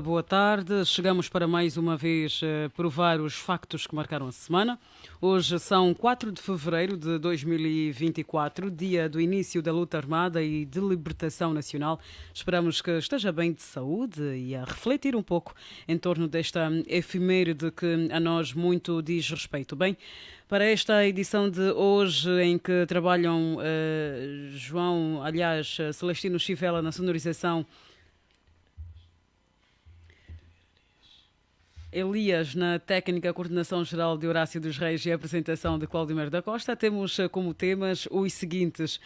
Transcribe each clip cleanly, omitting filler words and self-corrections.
boa tarde. Chegamos para mais uma vez provar os factos que marcaram a semana. Hoje são 4 de fevereiro de 2024, dia do início da luta armada e de libertação nacional. Esperamos que esteja bem de saúde e a refletir um pouco em torno desta efeméride que a nós muito diz respeito. Bem, para esta edição de hoje, em que trabalham Celestino Chivela na sonorização, Elias na técnica, coordenação geral de Horácio dos Reis e a apresentação de Claudimir da Costa, temos como temas os seguintes: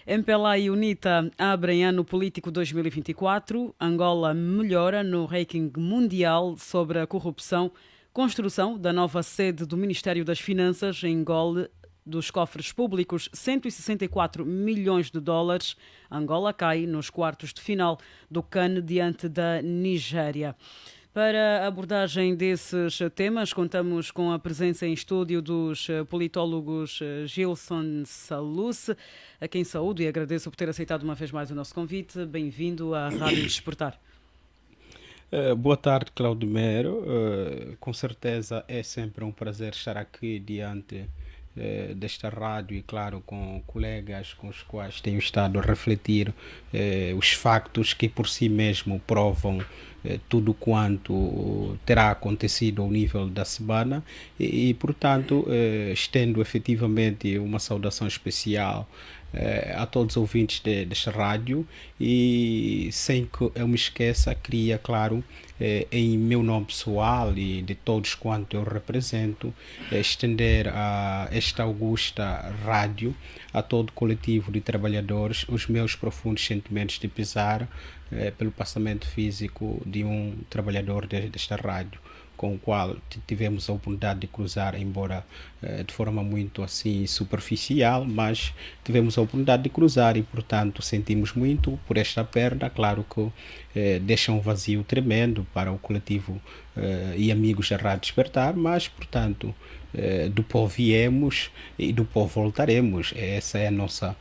MPLA e UNITA abrem ano político 2024, Angola melhora no ranking mundial sobre a corrupção, construção da nova sede do Ministério das Finanças engole dos cofres públicos 164 milhões de dólares, Angola cai nos quartos de final do CAN diante da Nigéria. Para a abordagem desses temas, contamos com a presença em estúdio dos politólogos Gilson Saluce, a quem saúdo e agradeço por ter aceitado uma vez mais o nosso convite. Bem-vindo à Rádio Despertar. Boa tarde, Claudimiro. Com certeza é sempre um prazer estar aqui diante desta rádio e, claro, com colegas com os quais tenho estado a refletir os factos que por si mesmo provam tudo quanto terá acontecido ao nível da semana e portanto, estendo efetivamente uma saudação especial a todos os ouvintes desta rádio e sem que eu me esqueça, queria, claro, em meu nome pessoal e de todos quanto eu represento, estender a esta augusta rádio, a todo o coletivo de trabalhadores, os meus profundos sentimentos de pesar pelo passamento físico de um trabalhador desta rádio, com o qual tivemos a oportunidade de cruzar, embora de forma muito assim superficial, mas tivemos a oportunidade de cruzar e, portanto, sentimos muito por esta perda. Claro que deixa um vazio tremendo para o coletivo e amigos da Rádio Despertar, mas, portanto, do pó viemos e do pó voltaremos. Essa é a nossa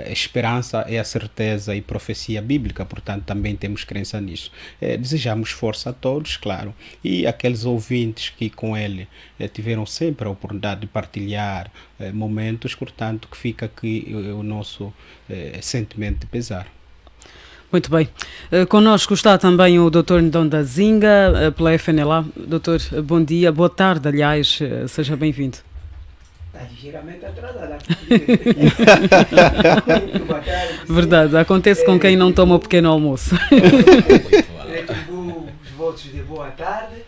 esperança, é a certeza e profecia bíblica, portanto também temos crença nisso. Desejamos força a todos, claro, e aqueles ouvintes que com ele tiveram sempre a oportunidade de partilhar momentos, portanto que fica aqui o nosso sentimento de pesar. Muito bem. Connosco está também o Dr. Ndonda Zinga, pela FNLA. Doutor, bom dia, boa tarde, aliás, seja bem-vindo. Está ligeiramente atrasada. Verdade, acontece com quem não toma o pequeno almoço. Retribuo os votos de boa tarde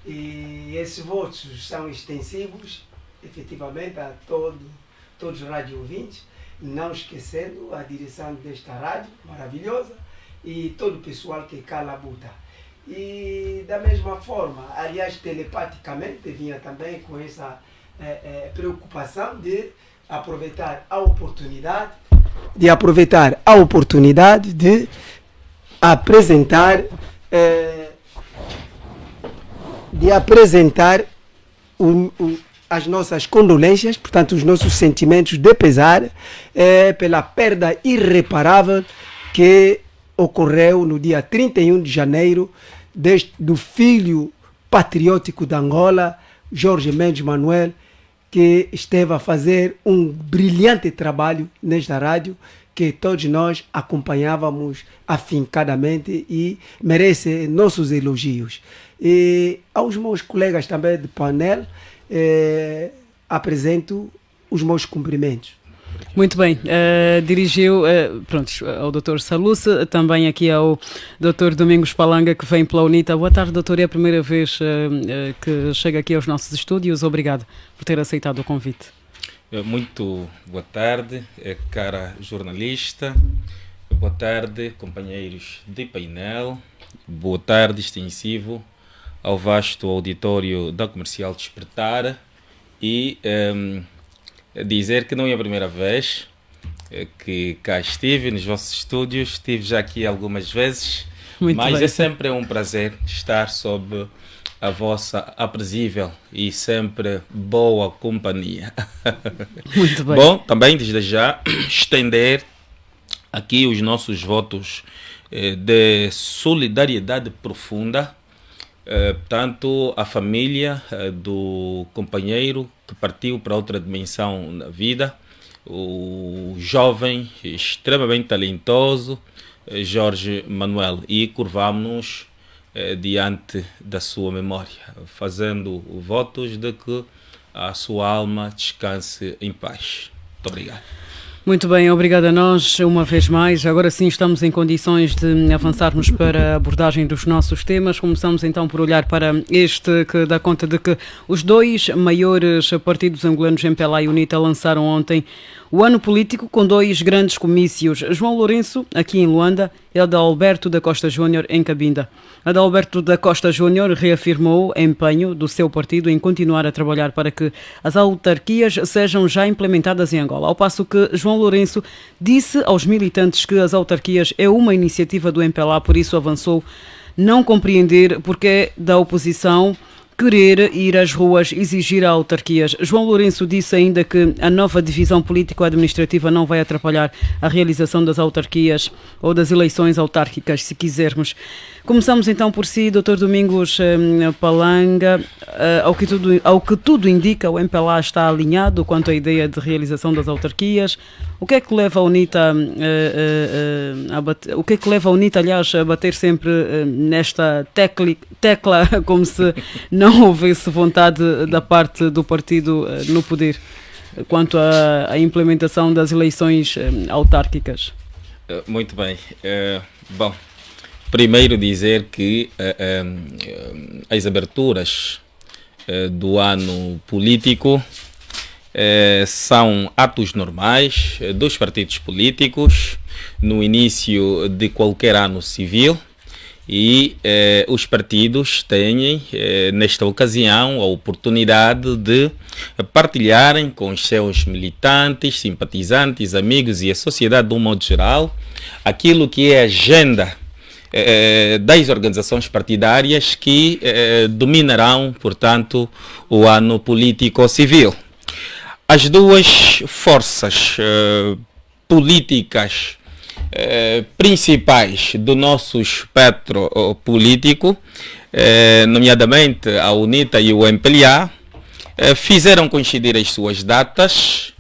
e esses votos são extensivos, efetivamente, a todos os rádio ouvintes, não esquecendo a direção desta rádio maravilhosa e todo o pessoal que cala a buta. E da mesma forma, aliás, telepaticamente, vinha também com essa preocupação de aproveitar a oportunidade de apresentar as nossas condolências, portanto, os nossos sentimentos de pesar pela perda irreparável que ocorreu no dia 31 de janeiro do filho patriótico de Angola, Jorge Mendes Manuel, que esteve a fazer um brilhante trabalho nesta rádio, que todos nós acompanhávamos afincadamente e merece nossos elogios. E aos meus colegas também de painel, apresento os meus cumprimentos. Muito bem, dirigiu ao Dr. Saluce, também aqui ao Dr. Domingos Palanga, que vem pela UNITA. Boa tarde, doutor, é a primeira vez que chega aqui aos nossos estúdios. Obrigado por ter aceitado o convite. Muito boa tarde, cara jornalista, boa tarde, companheiros de painel, boa tarde extensivo ao vasto auditório da Comercial Despertar e dizer que não é a primeira vez que cá estive nos vossos estúdios, estive já aqui algumas vezes, mas bem. É sempre um prazer estar sob a vossa aprazível e sempre boa companhia. Muito bem. Bom, também desde já estender aqui os nossos votos de solidariedade profunda Portanto, a família do companheiro que partiu para outra dimensão na vida, o jovem extremamente talentoso Jorge Manuel, e curvamos-nos diante da sua memória, fazendo votos de que a sua alma descanse em paz. Muito obrigado. Muito bem, obrigado a nós uma vez mais. Agora sim estamos em condições de avançarmos para a abordagem dos nossos temas. Começamos então por olhar para este que dá conta de que os dois maiores partidos angolanos, MPLA e UNITA, lançaram ontem o ano político com dois grandes comícios. João Lourenço, aqui em Luanda, e Adalberto da Costa Júnior, em Cabinda. Adalberto da Costa Júnior reafirmou o empenho do seu partido em continuar a trabalhar para que as autarquias sejam já implementadas em Angola, ao passo que João Lourenço disse aos militantes que as autarquias é uma iniciativa do MPLA, por isso avançou não compreender porque da oposição querer ir às ruas exigir a autarquias. João Lourenço disse ainda que a nova divisão político-administrativa não vai atrapalhar a realização das autarquias ou das eleições autárquicas, se quisermos. Começamos então por si, Dr. Domingos Palanga. Ao que tudo indica, o MPLA está alinhado quanto à ideia de realização das autarquias. O que é que leva a UNITA aliás, a bater sempre nesta tecla como se não houvesse vontade da parte do partido no poder quanto à implementação das eleições autárquicas? Muito bem. Bom, primeiro dizer que as aberturas do ano político são atos normais dos partidos políticos no início de qualquer ano civil, e os partidos têm, nesta ocasião, a oportunidade de partilharem com os seus militantes, simpatizantes, amigos e a sociedade de um modo geral aquilo que é a agenda das organizações partidárias que dominarão, portanto, o ano político-civil. As duas forças políticas principais do nosso espectro político, nomeadamente a UNITA e o MPLA, fizeram coincidir as suas datas,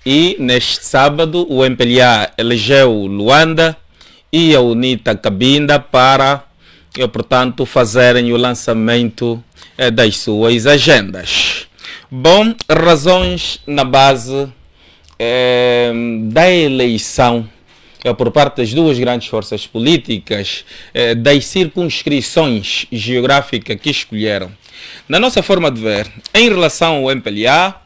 e neste sábado o MPLA elegeu Luanda e a UNITA Cabinda para, portanto, fazerem o lançamento das suas agendas. Bom, razões na base da eleição por parte das duas grandes forças políticas, das circunscrições geográficas que escolheram. Na nossa forma de ver, em relação ao MPLA,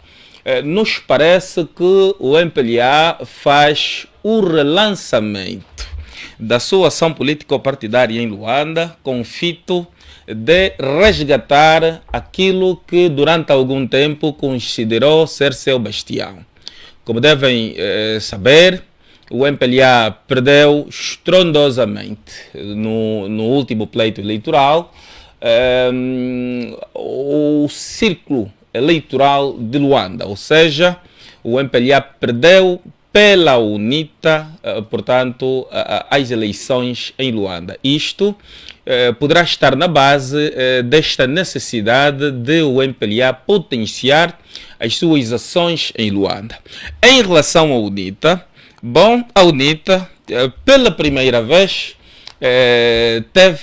nos parece que o MPLA faz o relançamento da sua ação político-partidária em Luanda com o fito de resgatar aquilo que durante algum tempo considerou ser seu bastião. Como devem saber, o MPLA perdeu estrondosamente no último pleito eleitoral o círculo eleitoral de Luanda, ou seja, o MPLA perdeu pela UNITA, portanto, as eleições em Luanda. Isto poderá estar na base desta necessidade de o MPLA potenciar as suas ações em Luanda. Em relação à UNITA, bom, a UNITA, pela primeira vez, teve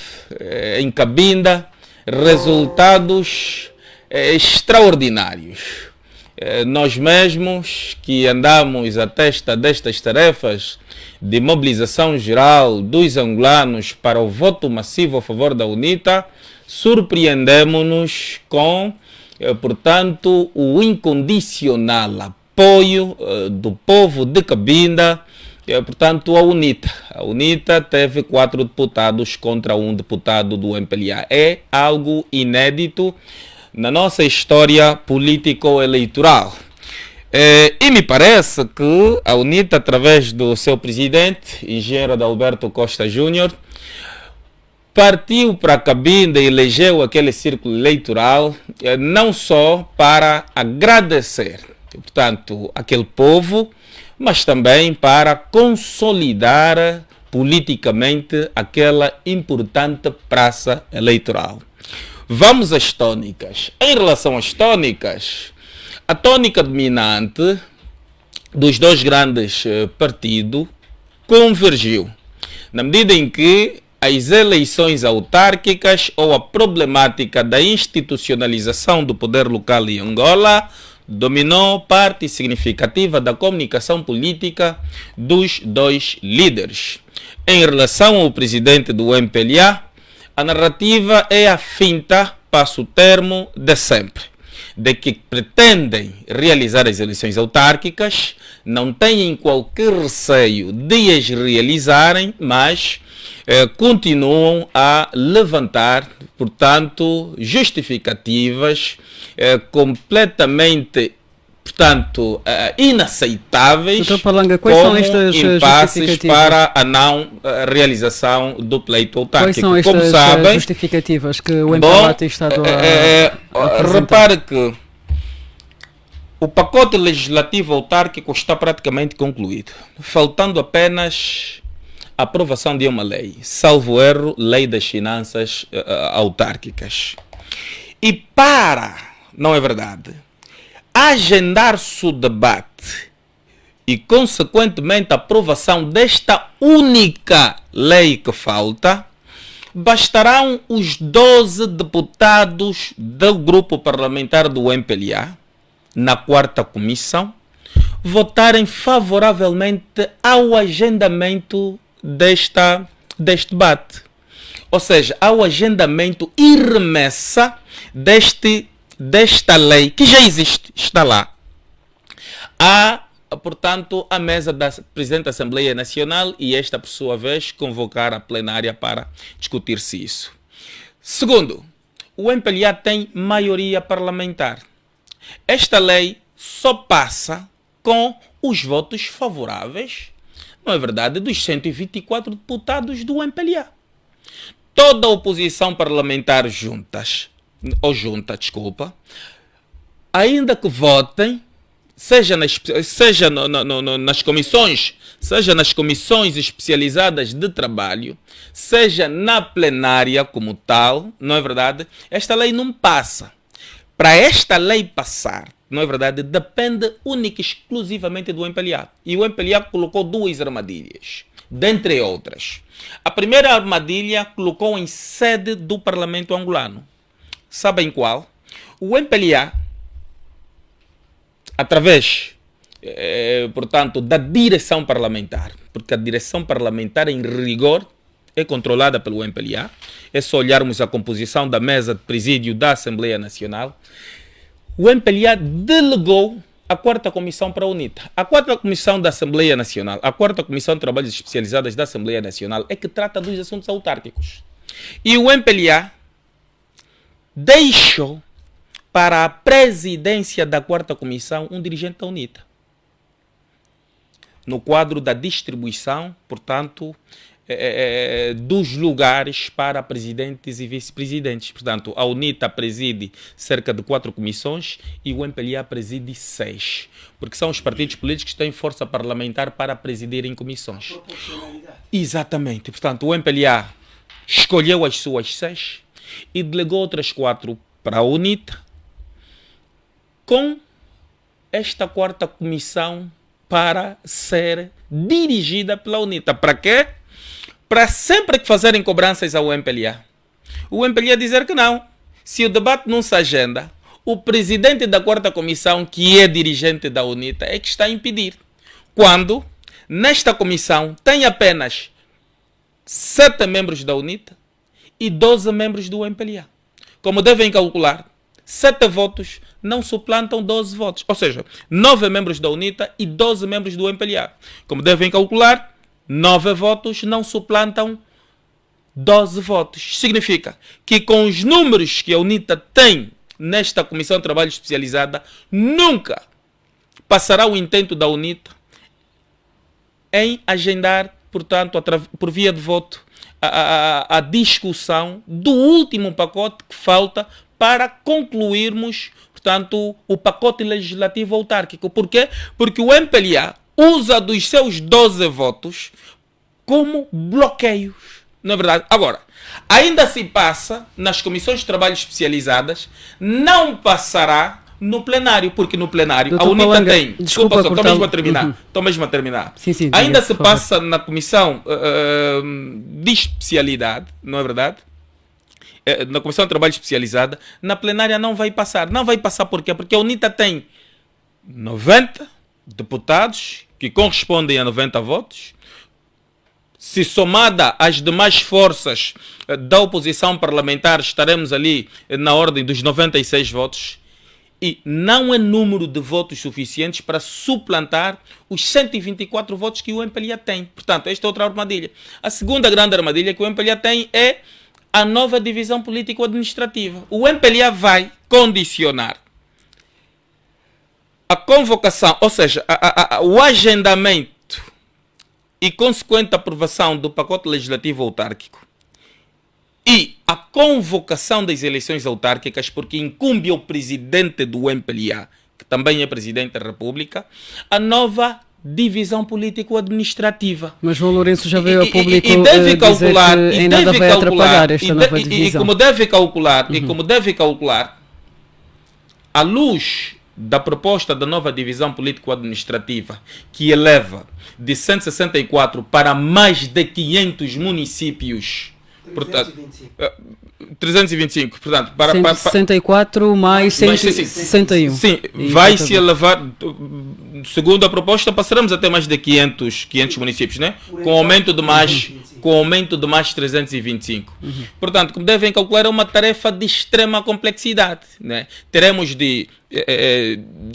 em Cabinda resultados extraordinários. Nós mesmos que andamos à testa destas tarefas de mobilização geral dos angolanos para o voto massivo a favor da UNITA, surpreendemos-nos com, portanto, o incondicional apoio do povo de Cabinda, portanto, a UNITA. A UNITA teve 4 deputados contra 1 deputado do MPLA. É algo inédito na nossa história político-eleitoral. E me parece que a UNITA, através do seu presidente, engenheiro Adalberto Costa Júnior, partiu para Cabinda e elegeu aquele círculo eleitoral não só para agradecer, portanto, aquele povo, mas também para consolidar politicamente aquela importante praça eleitoral. Vamos às tónicas. Em relação às tónicas, a tónica dominante dos dois grandes partidos convergiu, na medida em que as eleições autárquicas ou a problemática da institucionalização do poder local em Angola dominou parte significativa da comunicação política dos dois líderes. Em relação ao presidente do MPLA, a narrativa é a finta, passo o termo, de sempre, de que pretendem realizar as eleições autárquicas, não têm qualquer receio de as realizarem, mas continuam a levantar, portanto, justificativas completamente, portanto, inaceitáveis, Dr. Palanga, quais como são estas impasses para a não realização do pleito autárquico. Quais são estas como sabem, justificativas que o MPLA tem estado a apresentar? repare que o pacote legislativo autárquico está praticamente concluído, faltando apenas a aprovação de uma lei, salvo erro, Lei das Finanças Autárquicas. E não é verdade, agendar-se o debate e, consequentemente, a aprovação desta única lei que falta, bastarão os 12 deputados do grupo parlamentar do MPLA, na 4ª comissão, votarem favoravelmente ao agendamento deste debate. Ou seja, ao agendamento e remessa desta lei, que já existe, está lá. Há, portanto, a mesa da Presidente da Assembleia Nacional e esta, por sua vez, convocar a plenária para discutir-se isso. Segundo, o MPLA tem maioria parlamentar. Esta lei só passa com os votos favoráveis, não é verdade, dos 124 deputados do MPLA. Toda a oposição parlamentar junta, ainda que votem, seja nas comissões, seja nas comissões especializadas de trabalho, seja na plenária como tal, não é verdade, esta lei não passa. Para esta lei passar, não é verdade, depende única e exclusivamente do MPLA. E o MPLA colocou duas armadilhas, dentre outras. A primeira armadilha colocou em sede do Parlamento angolano. Sabem qual? O MPLA, através, portanto, da direção parlamentar, porque a direção parlamentar, em rigor, é controlada pelo MPLA. É só olharmos a composição da mesa de presídio da Assembleia Nacional. O MPLA delegou a 4ª Comissão para a UNITA. A 4ª Comissão da Assembleia Nacional, a 4ª Comissão de Trabalhos Especializadas da Assembleia Nacional é que trata dos assuntos autárquicos. E o MPLA deixou para a presidência da 4ª Comissão um dirigente da UNITA. No quadro da distribuição, portanto, dos lugares para presidentes e vice-presidentes. Portanto, a UNITA preside cerca de 4 comissões e o MPLA preside 6. Porque são os partidos políticos que têm força parlamentar para presidirem comissões. Exatamente. Portanto, o MPLA escolheu as suas 6 e delegou outras 4 para a UNITA, com esta 4ª comissão para ser dirigida pela UNITA. Para quê? Para sempre que fazerem cobranças ao MPLA, o MPLA dizer que não. Se o debate não se agenda, o presidente da 4ª comissão, que é dirigente da UNITA, é que está a impedir. Quando, nesta comissão, tem apenas 7 membros da UNITA e 12 membros do MPLA. Como devem calcular, 7 votos não suplantam 12 votos. Ou seja, 9 membros da UNITA e 12 membros do MPLA. Como devem calcular, 9 votos não suplantam 12 votos. Significa que com os números que a UNITA tem nesta Comissão de Trabalho Especializada, nunca passará o intento da UNITA em agendar, portanto, por via de voto, a discussão do último pacote que falta para concluirmos, portanto, o pacote legislativo autárquico. Por quê? Porque o MPLA usa dos seus 12 votos como bloqueios. Não é verdade? Agora, ainda se passa nas comissões de trabalho especializadas, não passará no plenário, porque no plenário Doutor a UNITA Palanga, tem... desculpa estou mesmo a terminar. Uhum. Estou mesmo a terminar. Sim, sim, ainda diga, se por favor. passa na comissão de especialidade, não é verdade? Na comissão de trabalho especializada, na plenária não vai passar. Não vai passar por quê? Porque a UNITA tem 90 deputados que correspondem a 90 votos. Se somada às demais forças da oposição parlamentar, estaremos ali na ordem dos 96 votos. E não é número de votos suficientes para suplantar os 124 votos que o MPLA tem. Portanto, esta é outra armadilha. A segunda grande armadilha que o MPLA tem é a nova divisão político-administrativa. O MPLA vai condicionar a convocação, ou seja, o agendamento e consequente aprovação do pacote legislativo autárquico e a convocação das eleições autárquicas, porque incumbe ao presidente do MPLA, que também é presidente da República, a nova divisão político-administrativa. Mas João Lourenço já veio ao público e deve calcular, dizer que em nada vai atrapalhar esta nova divisão. E como deve calcular, à luz da proposta da nova divisão político-administrativa, que eleva de 164 para mais de 500 municípios, 325, portanto, para 164 mais 161. Sim, vai se elevar, segundo a proposta, passaremos até mais de 500 municípios, né? Com aumento de mais 325. Portanto, como devem calcular, é uma tarefa de extrema complexidade, né? Teremos de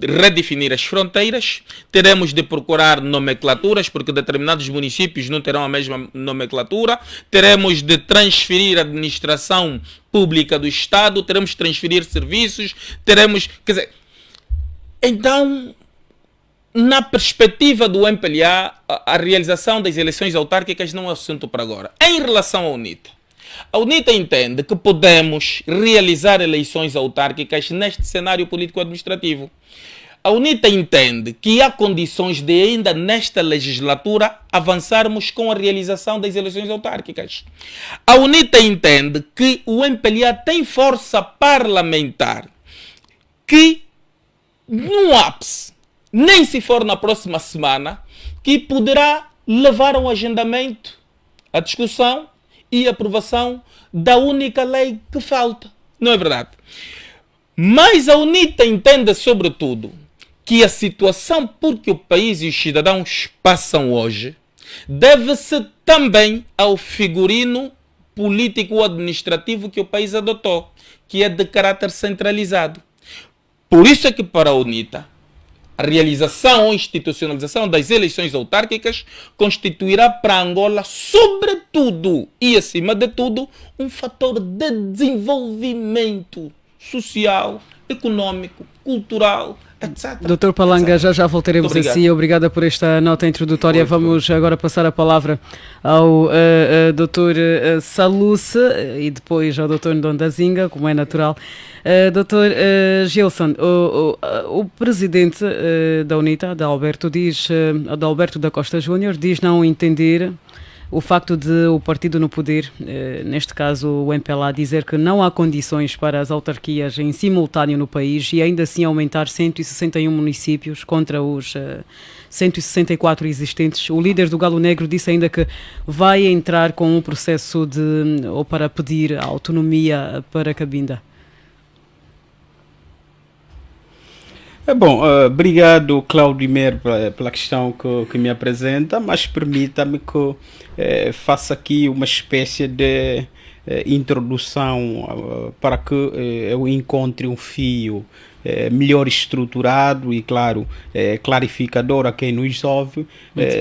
redefinir as fronteiras, teremos de procurar nomenclaturas, porque determinados municípios não terão a mesma nomenclatura, teremos de transferir a administração pública do Estado, teremos de transferir serviços, quer dizer, então, na perspectiva do MPLA, a realização das eleições autárquicas não é assunto para agora. Em relação à UNITA, a UNITA entende que podemos realizar eleições autárquicas neste cenário político-administrativo. A UNITA entende que há condições de ainda nesta legislatura avançarmos com a realização das eleições autárquicas. A UNITA entende que o MPLA tem força parlamentar que, no ápice, nem se for na próxima semana, que poderá levar ao agendamento, a discussão e aprovação da única lei que falta. Não é verdade? Mas a UNITA entende, sobretudo, que a situação por que o país e os cidadãos passam hoje deve-se também ao figurino político-administrativo que o país adotou, que é de caráter centralizado. Por isso é que para a UNITA, a realização ou institucionalização das eleições autárquicas constituirá para Angola, sobretudo e acima de tudo, um fator de desenvolvimento social, econômico, cultural, etc. Doutor Palanga, já voltaremos a si. Obrigada por esta nota introdutória. Vamos agora passar a palavra ao doutor Saluce e depois ao doutor Ndondazinga, como é natural. Doutor Gilson, o presidente da UNITA, Adalberto da Costa Júnior, diz não entender o facto de o partido no poder, neste caso o MPLA, dizer que não há condições para as autarquias em simultâneo no país e ainda assim aumentar 161 municípios contra os 164 existentes. O líder do Galo Negro disse ainda que vai entrar com um processo ou para pedir autonomia para Cabinda. Bom, obrigado, Claudimir, pela questão que me apresenta, mas permita-me que faça aqui uma espécie de introdução para que eu encontre um fio melhor estruturado e, claro, clarificador a quem nos ouve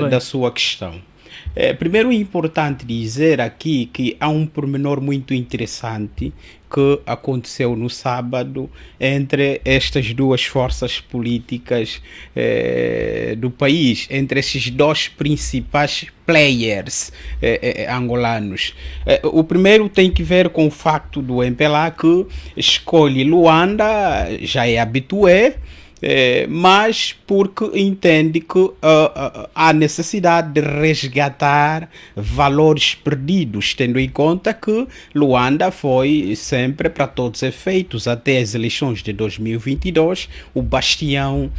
da sua questão. Primeiro é importante dizer aqui que há um pormenor muito interessante que aconteceu no sábado entre estas duas forças políticas do país, entre esses dois principais players angolanos. O primeiro tem que ver com o facto do MPLA que escolhe Luanda, já é habitué, mas porque entende que há necessidade de resgatar valores perdidos, tendo em conta que Luanda foi sempre, para todos os efeitos, até as eleições de 2022, o bastião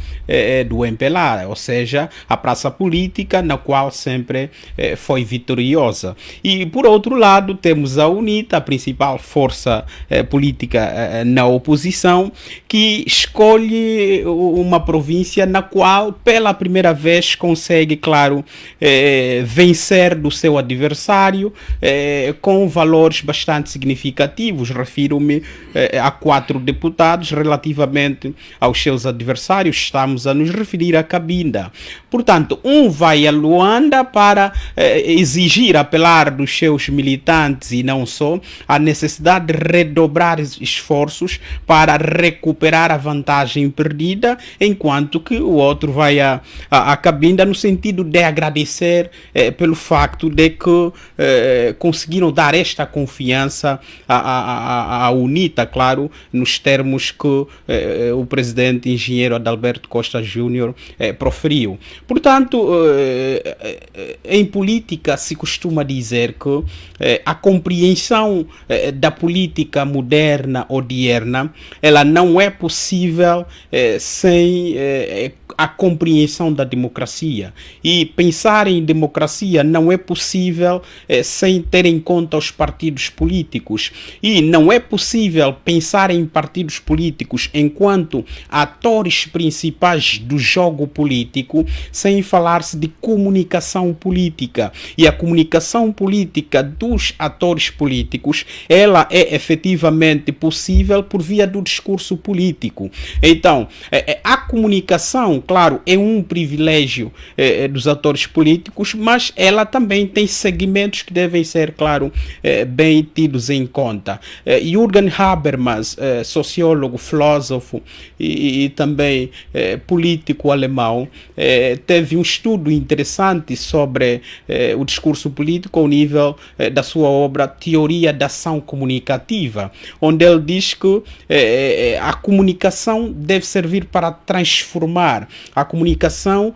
do MPLA, ou seja, a praça política na qual sempre foi vitoriosa. E, por outro lado, temos a UNITA, a principal força política na oposição, que escolhe uma província na qual, pela primeira vez, consegue, claro, vencer do seu adversário com valores bastante significativos. Refiro-me a 4 deputados relativamente aos seus adversários. Estamos a nos referir a Cabinda. Portanto, um vai a Luanda para exigir, apelar dos seus militantes e não só, a necessidade de redobrar esforços para recuperar a vantagem perdida, enquanto que o outro vai a Cabinda no sentido de agradecer pelo facto de que conseguiram dar esta confiança à UNITA, claro, nos termos que o presidente engenheiro Adalberto Costa Júnior proferiu. Portanto, em política se costuma dizer que a compreensão da política moderna ou dierna, ela não é possível sem a compreensão da democracia. E pensar em democracia não é possível sem ter em conta os partidos políticos. E não é possível pensar em partidos políticos enquanto atores principais do jogo político sem falar-se de comunicação política. E a comunicação política dos atores políticos, ela é efetivamente possível por via do discurso político. Então, a comunicação, claro, é um privilégio dos atores políticos, mas ela também tem segmentos que devem ser, claro, bem tidos em conta. Jürgen Habermas, sociólogo, filósofo e também político alemão, teve um estudo interessante sobre o discurso político ao nível da sua obra Teoria da Ação Comunicativa, onde ele diz que a comunicação deve servir para transformar. A comunicação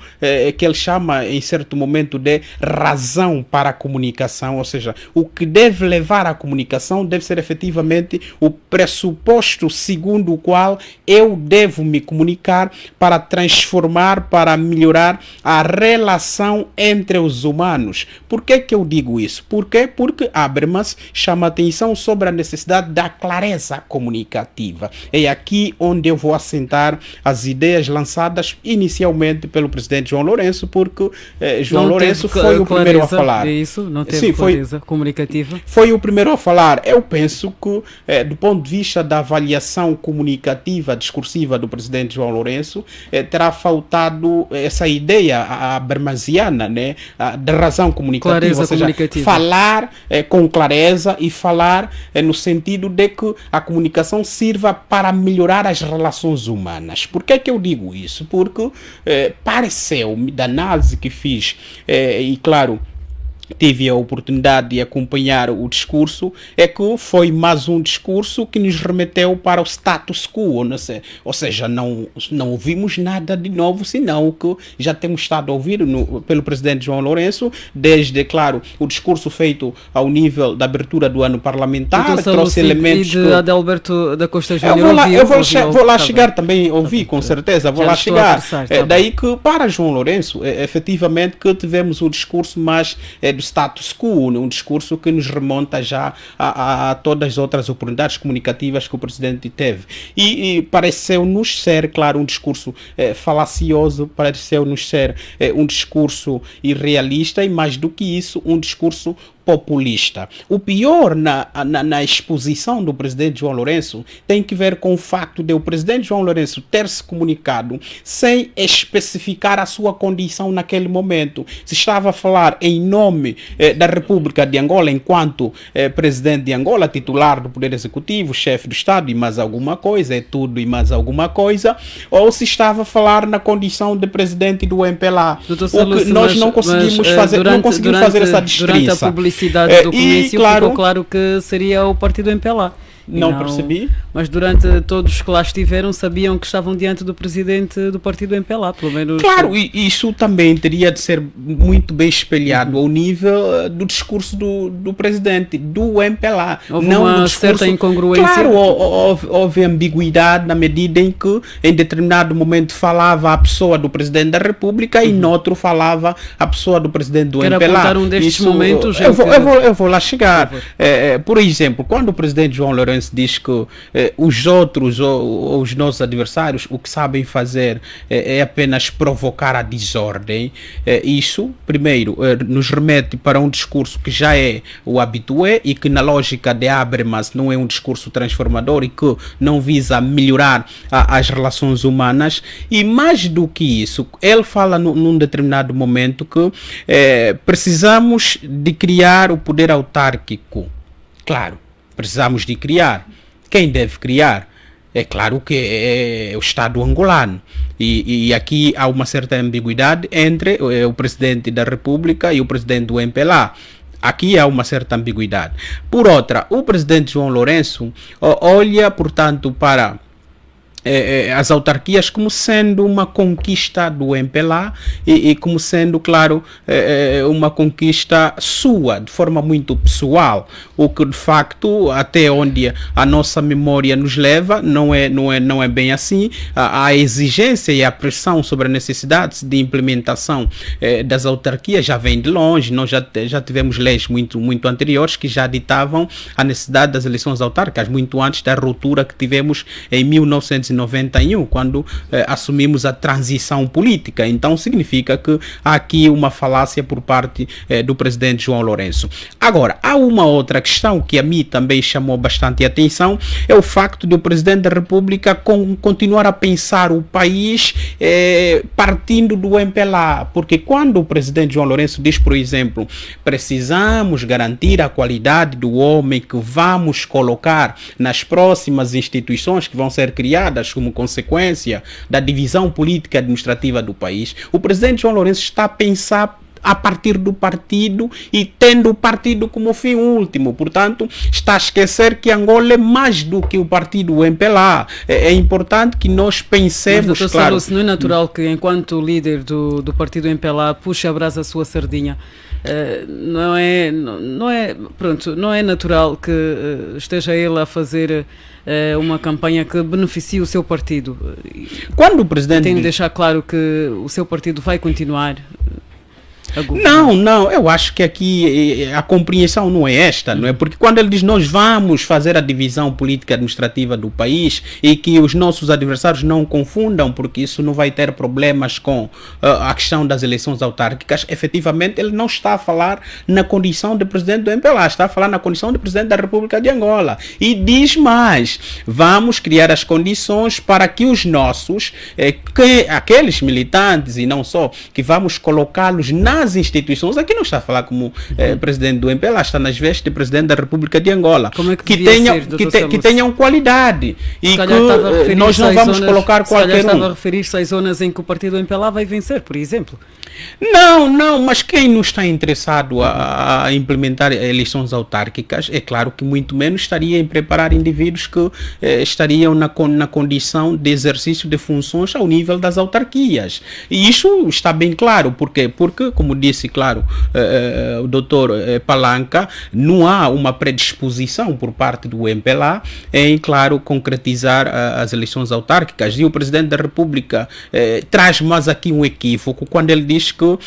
que ele chama em certo momento de razão para a comunicação, ou seja, o que deve levar à comunicação deve ser efetivamente o pressuposto segundo o qual eu devo me comunicar para transformar, para melhorar a relação entre os humanos. Por que eu digo isso? Por quê? Porque Habermas chama atenção sobre a necessidade da clareza comunicativa. É aqui onde eu vou assentar as ideias lançadas inicialmente pelo presidente João Lourenço, porque João Lourenço foi o primeiro a falar. É isso? Não teve clareza comunicativa? Foi o primeiro a falar. Eu penso que, do ponto de vista da avaliação comunicativa, discursiva do presidente João Lourenço, terá faltado essa ideia habermasiana, né, de razão comunicativa, clareza, ou seja, comunicativa. Falar com clareza e falar no sentido de que a comunicação sirva para melhorar as relações humanas. Por que eu digo isso? Porque pareceu-me, da análise que fiz, e claro, tive a oportunidade de acompanhar o discurso, é que foi mais um discurso que nos remeteu para o status quo, não sei, ou seja, não ouvimos nada de novo, senão o que já temos estado a ouvir pelo presidente João Lourenço, desde, claro, o discurso feito ao nível da abertura do ano parlamentar, então, trouxe elementos... E de Adalberto da Costa Júnior eu vou lá chegar também, ouvi, com certeza, vou lá chegar. Daí que, para João Lourenço, efetivamente, que tivemos o discurso mais do status quo, um discurso que nos remonta já a todas as outras oportunidades comunicativas que o presidente teve. E pareceu-nos ser, claro, um discurso falacioso, pareceu-nos ser um discurso irrealista e, mais do que isso, um discurso populista. O pior na exposição do presidente João Lourenço tem que ver com o facto de o presidente João Lourenço ter se comunicado sem especificar a sua condição naquele momento. Se estava a falar em nome da República de Angola enquanto presidente de Angola, titular do Poder Executivo, chefe do Estado e mais alguma coisa, é tudo e mais alguma coisa, ou se estava a falar na condição de presidente do MPLA. O que nós não conseguimos fazer, não conseguimos fazer essa distinção. Durante a publicidade do comício, claro, ficou claro que seria o partido MPLA. Não percebi. Mas durante todos os que lá estiveram sabiam que estavam diante do presidente do partido MPLA, pelo menos. Claro, e isso também teria de ser muito bem espelhado ao nível do discurso do presidente, do MPLA. Houve não uma do discurso, certa incongruência. Claro, houve ambiguidade na medida em que em determinado momento falava a pessoa do presidente da República e noutro falava a pessoa do presidente do Quero MPLA. apontar um destes momentos. Eu vou lá chegar. Por exemplo, quando o presidente João Lourenço diz que os outros ou os nossos adversários o que sabem fazer é apenas provocar a desordem, isso, primeiro, nos remete para um discurso que já é o habitué e que na lógica de Habermas não é um discurso transformador e que não visa melhorar as relações humanas. E mais do que isso, ele fala num determinado momento que precisamos de criar o poder autárquico. Claro, precisamos de criar. Quem deve criar? É claro que é o Estado angolano. E aqui há uma certa ambiguidade entre o presidente da República e o presidente do MPLA. Aqui há uma certa ambiguidade. Por outra, o presidente João Lourenço olha, portanto, para as autarquias como sendo uma conquista do MPLA e como sendo, claro, uma conquista sua, de forma muito pessoal, o que de facto, até onde a nossa memória nos leva, não é bem assim. A exigência e a pressão sobre a necessidade de implementação das autarquias já vem de longe. Nós já tivemos leis muito anteriores que já ditavam a necessidade das eleições autárquicas, muito antes da ruptura que tivemos em 1991, quando assumimos a transição política. Então significa que há aqui uma falácia por parte do presidente João Lourenço. Agora, há uma outra questão que a mim também chamou bastante atenção, é o facto de o presidente da República continuar a pensar o país partindo do MPLA, porque quando o presidente João Lourenço diz, por exemplo, precisamos garantir a qualidade do homem que vamos colocar nas próximas instituições que vão ser criadas como consequência da divisão política e administrativa do país, o presidente João Lourenço está a pensar a partir do partido e tendo o partido como fim último. Portanto, está a esquecer que Angola é mais do que o partido MPLA. É importante que nós pensemos. Mas, doutor claro, Saluce, não é natural que, enquanto líder do partido MPLA, puxe a brasa a sua sardinha? Não é natural que esteja ele a fazer uma campanha que beneficie o seu partido? Quando o presidente tem de deixar claro que o seu partido vai continuar. Não, eu acho que aqui a compreensão não é esta, não é? Porque quando ele diz nós vamos fazer a divisão política administrativa do país e que os nossos adversários não confundam, porque isso não vai ter problemas com a questão das eleições autárquicas, efetivamente ele não está a falar na condição de presidente do MPLA, está a falar na condição de presidente da República de Angola. E diz mais, vamos criar as condições para que os nossos, aqueles militantes e não só, que vamos colocá-los nas instituições, aqui não está a falar como presidente do MPLA, está nas vestes de presidente da República de Angola, que tenham qualidade e que nós não vamos colocar qualquer estava a referir-se às zonas em que o partido MPLA vai vencer, por exemplo. Não, mas quem não está interessado a implementar eleições autárquicas, é claro que muito menos estaria em preparar indivíduos que estariam na condição de exercício de funções ao nível das autarquias. E isso está bem claro, porque como disse, claro, o doutor Palanca, não há uma predisposição por parte do MPLA em, claro, concretizar as eleições autárquicas. E o presidente da República traz mais aqui um equívoco quando ele diz que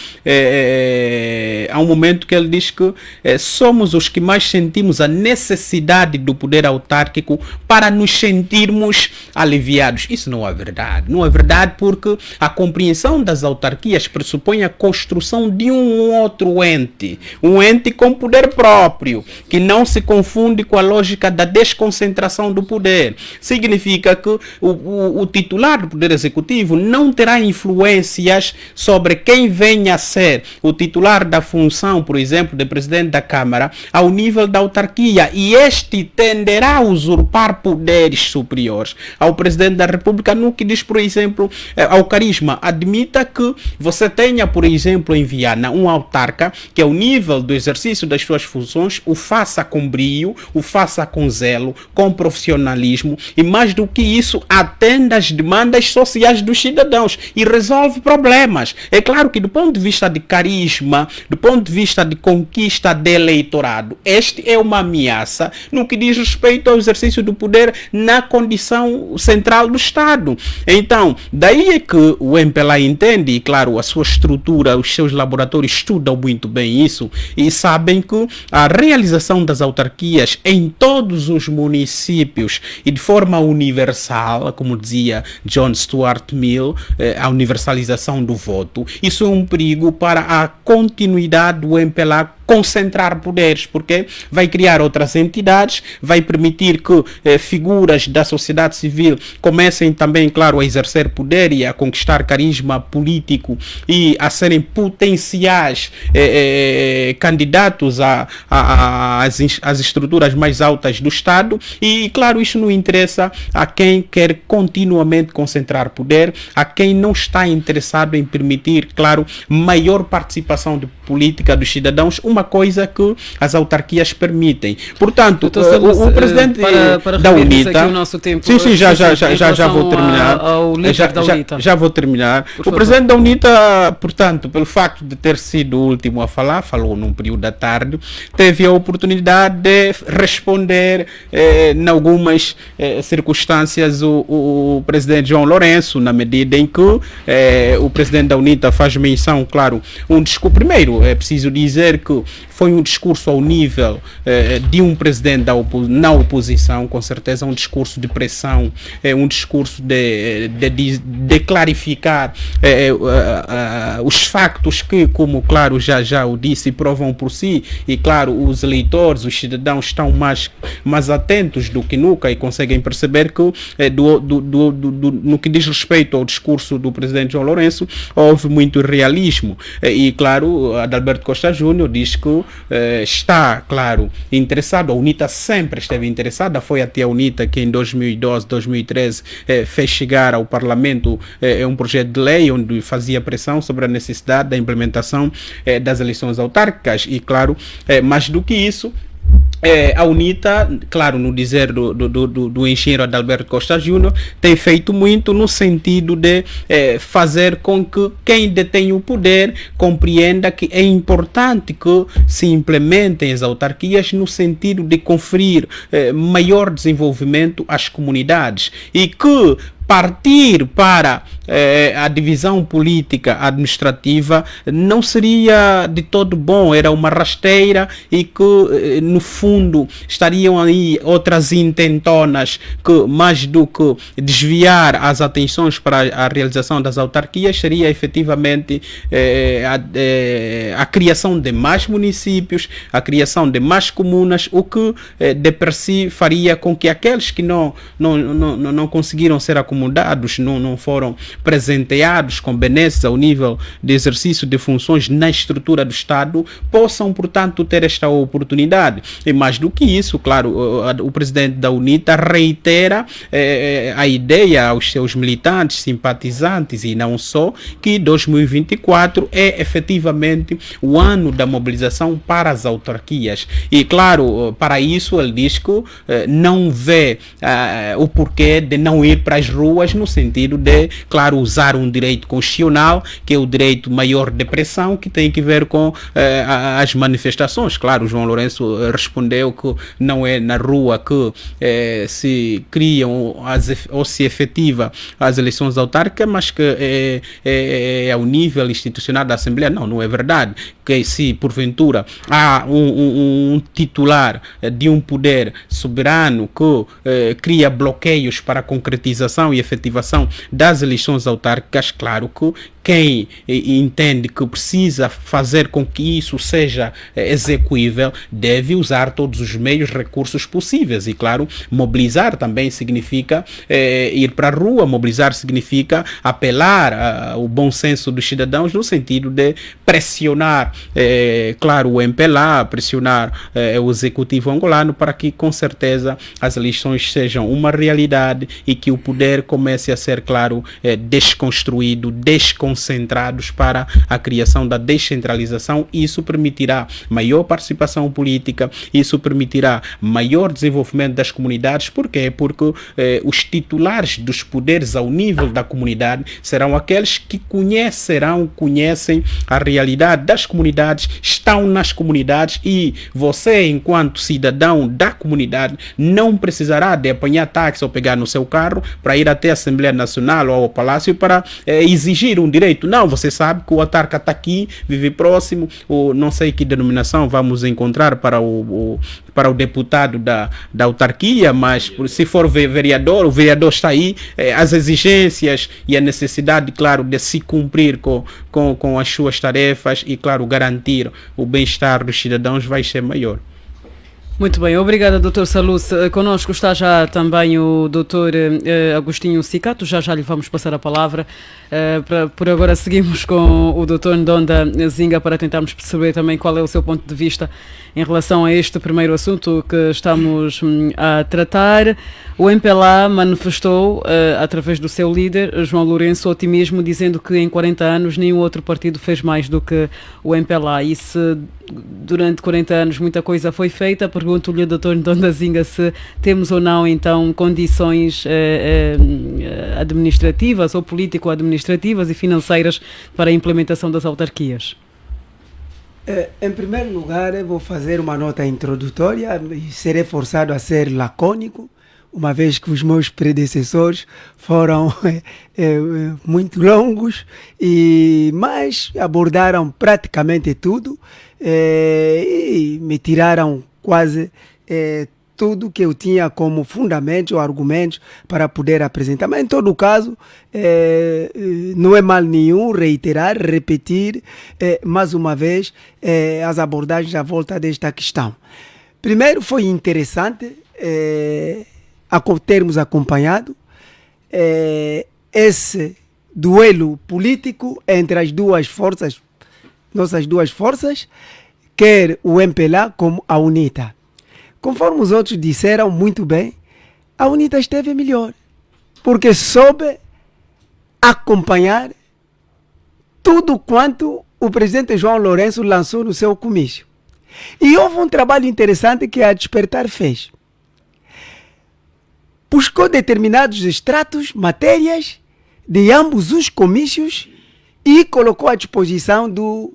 há um momento que ele diz que somos os que mais sentimos a necessidade do poder autárquico para nos sentirmos aliviados. Isso não é verdade. Não é verdade, porque a compreensão das autarquias pressupõe a construção de um outro ente, um ente com poder próprio, que não se confunde com a lógica da desconcentração do poder. Significa que o titular do poder executivo não terá influências sobre quem venha a ser o titular da função, por exemplo, de presidente da Câmara, ao nível da autarquia, e este tenderá a usurpar poderes superiores ao presidente da República, no que diz, por exemplo, ao carisma. Admita que você tenha, por exemplo, enviado equatoriana, um autarca que ao nível do exercício das suas funções o faça com brio, o faça com zelo, com profissionalismo e mais do que isso atenda às demandas sociais dos cidadãos e resolve problemas. É claro que do ponto de vista de carisma, do ponto de vista de conquista de eleitorado, este é uma ameaça no que diz respeito ao exercício do poder na condição central do Estado. Então, daí é que o MPLA entende, e claro, a sua estrutura, os seus laboratórios estudam muito bem isso e sabem que a realização das autarquias em todos os municípios e de forma universal, como dizia John Stuart Mill, a universalização do voto, isso é um perigo para a continuidade do MPLA concentrar poderes, porque vai criar outras entidades, vai permitir que figuras da sociedade civil comecem também, claro, a exercer poder e a conquistar carisma político e a serem potenciais candidatos às estruturas mais altas do Estado e, claro, isso não interessa a quem quer continuamente concentrar poder, a quem não está interessado em permitir, claro, maior participação de política dos cidadãos, uma coisa que as autarquias permitem. Portanto, o presidente da UNITA... O nosso tempo, sim, já vou terminar. Já vou terminar. O presidente da UNITA, portanto, pelo facto de ter sido o último a falar, falou num período da tarde, teve a oportunidade de responder em algumas circunstâncias o presidente João Lourenço, na medida em que o presidente da UNITA faz menção, claro, um discurso. Primeiro, é preciso dizer que foi um discurso ao nível de um presidente na oposição, com certeza um discurso de pressão, um discurso de clarificar os factos que, como claro já o disse, provam por si e claro os eleitores, os cidadãos estão mais atentos do que nunca e conseguem perceber que no que diz respeito ao discurso do presidente João Lourenço houve muito realismo e claro, Adalberto Costa Júnior diz que está, claro, interessado. A UNITA sempre esteve interessada, foi até a UNITA que em 2012, 2013 fez chegar ao Parlamento um projeto de lei onde fazia pressão sobre a necessidade da implementação das eleições autárquicas e, claro, mais do que isso, a UNITA, claro, no dizer do engenheiro Adalberto Costa Júnior, tem feito muito no sentido de fazer com que quem detém o poder compreenda que é importante que se implementem as autarquias no sentido de conferir maior desenvolvimento às comunidades e que partir para a divisão política administrativa não seria de todo bom, era uma rasteira e que no fundo estariam aí outras intentonas que mais do que desviar as atenções para a realização das autarquias seria efetivamente a criação de mais municípios, a criação de mais comunas, o que de per si faria com que aqueles que não conseguiram ser acomodados, não foram presenteados com benesses ao nível de exercício de funções na estrutura do Estado, possam, portanto, ter esta oportunidade. E mais do que isso, claro, o presidente da UNITA reitera a ideia aos seus militantes, simpatizantes e não só, que 2024 é efetivamente o ano da mobilização para as autarquias. E, claro, para isso ele diz que não vê o porquê de não ir para as ruas no sentido de, claro, usar um direito constitucional, que é o direito maior de pressão, que tem que ver com as manifestações. Claro, João Lourenço respondeu que não é na rua que se criam ou se efetiva as eleições autárquicas, mas que é ao nível institucional da Assembleia. Não é verdade. Que se porventura há um titular de um poder soberano que cria bloqueios para a concretização e efetivação das eleições autárquicas, claro que quem entende que precisa fazer com que isso seja execuível deve usar todos os meios, recursos possíveis. E, claro, mobilizar também significa ir para a rua, mobilizar significa apelar ao bom senso dos cidadãos no sentido de pressionar, claro, o MPLA, pressionar o executivo angolano para que, com certeza, as eleições sejam uma realidade e que o poder comece a ser, claro, desconstruído, desconcentrado concentrados para a criação da descentralização. Isso permitirá maior participação política, isso permitirá maior desenvolvimento das comunidades. Por quê? Porque os titulares dos poderes ao nível da comunidade serão aqueles que conhecem a realidade das comunidades, estão nas comunidades, e você, enquanto cidadão da comunidade, não precisará de apanhar táxi ou pegar no seu carro para ir até a Assembleia Nacional ou ao Palácio para exigir um direito. Não, você sabe que o autarca está aqui, vive próximo, ou não sei que denominação vamos encontrar para o deputado da autarquia, mas se for vereador, o vereador está aí, as exigências e a necessidade, claro, de se cumprir com as suas tarefas e, claro, garantir o bem-estar dos cidadãos vai ser maior. Muito bem, obrigada, Dr. Salus. Conosco está já também o Dr. Agostinho Cicato, já lhe vamos passar a palavra. Por agora seguimos com o Dr. Ndonda Zinga para tentarmos perceber também qual é o seu ponto de vista em relação a este primeiro assunto que estamos a tratar. O MPLA manifestou, através do seu líder, João Lourenço, otimismo, dizendo que em 40 anos nenhum outro partido fez mais do que o MPLA. E se durante 40 anos muita coisa foi feita, pergunto-lhe ao Dr. Ndonda Zinga se temos ou não, então, condições administrativas ou político-administrativas e financeiras para a implementação das autarquias. Em primeiro lugar, eu vou fazer uma nota introdutória e serei forçado a ser lacônico, uma vez que os meus predecessores foram muito longos, mas abordaram praticamente tudo e me tiraram quase tudo que eu tinha como fundamentos ou argumentos para poder apresentar. Mas, em todo caso, não é mal nenhum reiterar, repetir, mais uma vez, as abordagens à volta desta questão. Primeiro, foi interessante termos acompanhado esse duelo político entre as duas forças, nossas duas forças, quer o MPLA como a UNITA. Conforme os outros disseram muito bem, a UNITA esteve melhor, porque soube acompanhar tudo quanto o presidente João Lourenço lançou no seu comício. E houve um trabalho interessante que a Despertar fez. Buscou determinados extratos, matérias de ambos os comícios e colocou à disposição do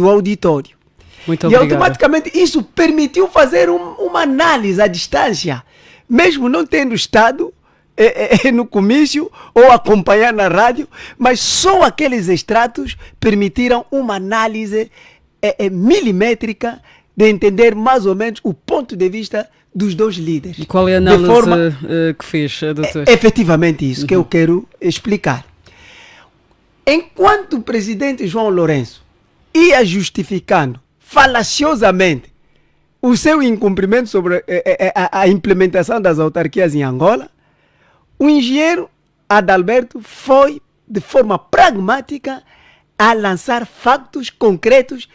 auditório. Muito e obrigada. Automaticamente isso permitiu fazer uma análise à distância, mesmo não tendo estado no comício ou acompanhar na rádio, mas só aqueles extratos permitiram uma análise milimétrica de entender mais ou menos o ponto de vista dos dois líderes. E qual é a análise que fez, doutor? Efetivamente isso que eu quero explicar. Enquanto o presidente João Lourenço ia justificando falaciosamente o seu incumprimento sobre a implementação das autarquias em Angola, o engenheiro Adalberto foi, de forma pragmática, a lançar factos concretos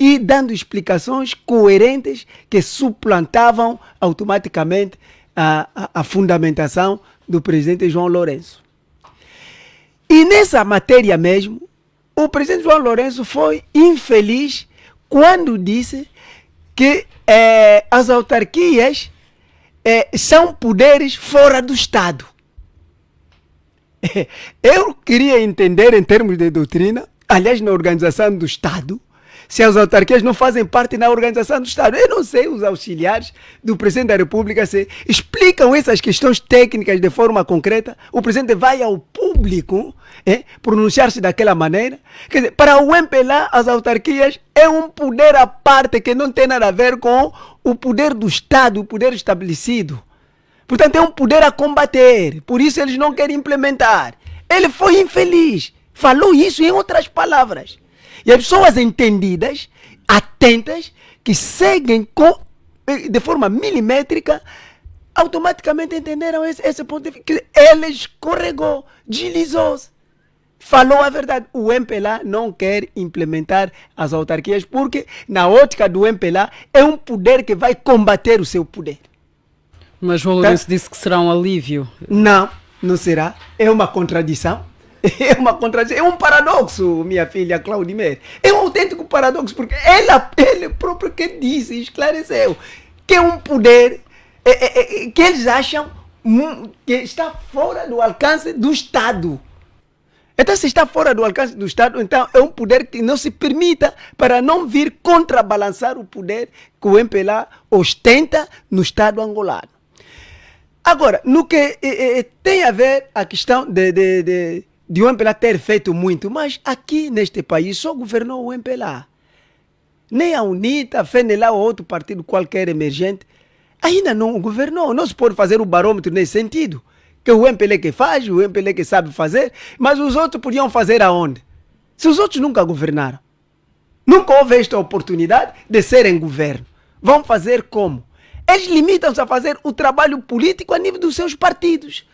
e dando explicações coerentes que suplantavam automaticamente a fundamentação do presidente João Lourenço. E nessa matéria mesmo, o presidente João Lourenço foi infeliz quando disse que as autarquias são poderes fora do Estado. Eu queria entender, em termos de doutrina, aliás, na organização do Estado, se as autarquias não fazem parte da organização do Estado. Eu não sei, os auxiliares do Presidente da República se explicam essas questões técnicas de forma concreta. O Presidente vai ao público pronunciar-se daquela maneira. Quer dizer, para o MPLA, as autarquias é um poder à parte que não tem nada a ver com o poder do Estado, o poder estabelecido. Portanto, é um poder a combater. Por isso eles não querem implementar. Ele foi infeliz. Falou isso em outras palavras. E as pessoas entendidas, atentas, que seguem de forma milimétrica, automaticamente entenderam esse ponto de vista. Que ele escorregou, deslizou-se. Falou a verdade. O MPLA não quer implementar as autarquias porque, na ótica do MPLA, é um poder que vai combater o seu poder. Mas João Lourenço disse que será um alívio. Não, não será. É uma contradição. É uma contradição, é um paradoxo, minha filha Claudimir. É um autêntico paradoxo, porque ele próprio que disse, esclareceu, que é um poder que eles acham que está fora do alcance do Estado. Então, se está fora do alcance do Estado, então é um poder que não se permita para não vir contrabalançar o poder que o MPLA ostenta no Estado angolano. Agora, no que tem a ver a questão de o MPLA ter feito muito, mas aqui neste país só governou o MPLA. Nem a UNITA, a FENELA ou outro partido qualquer emergente ainda não governou. Não se pode fazer o barômetro nesse sentido. Que o MPLA que faz, o MPLA que sabe fazer, mas os outros podiam fazer aonde? Se os outros nunca governaram. Nunca houve esta oportunidade de serem governo. Vão fazer como? Eles limitam-se a fazer o trabalho político a nível dos seus partidos.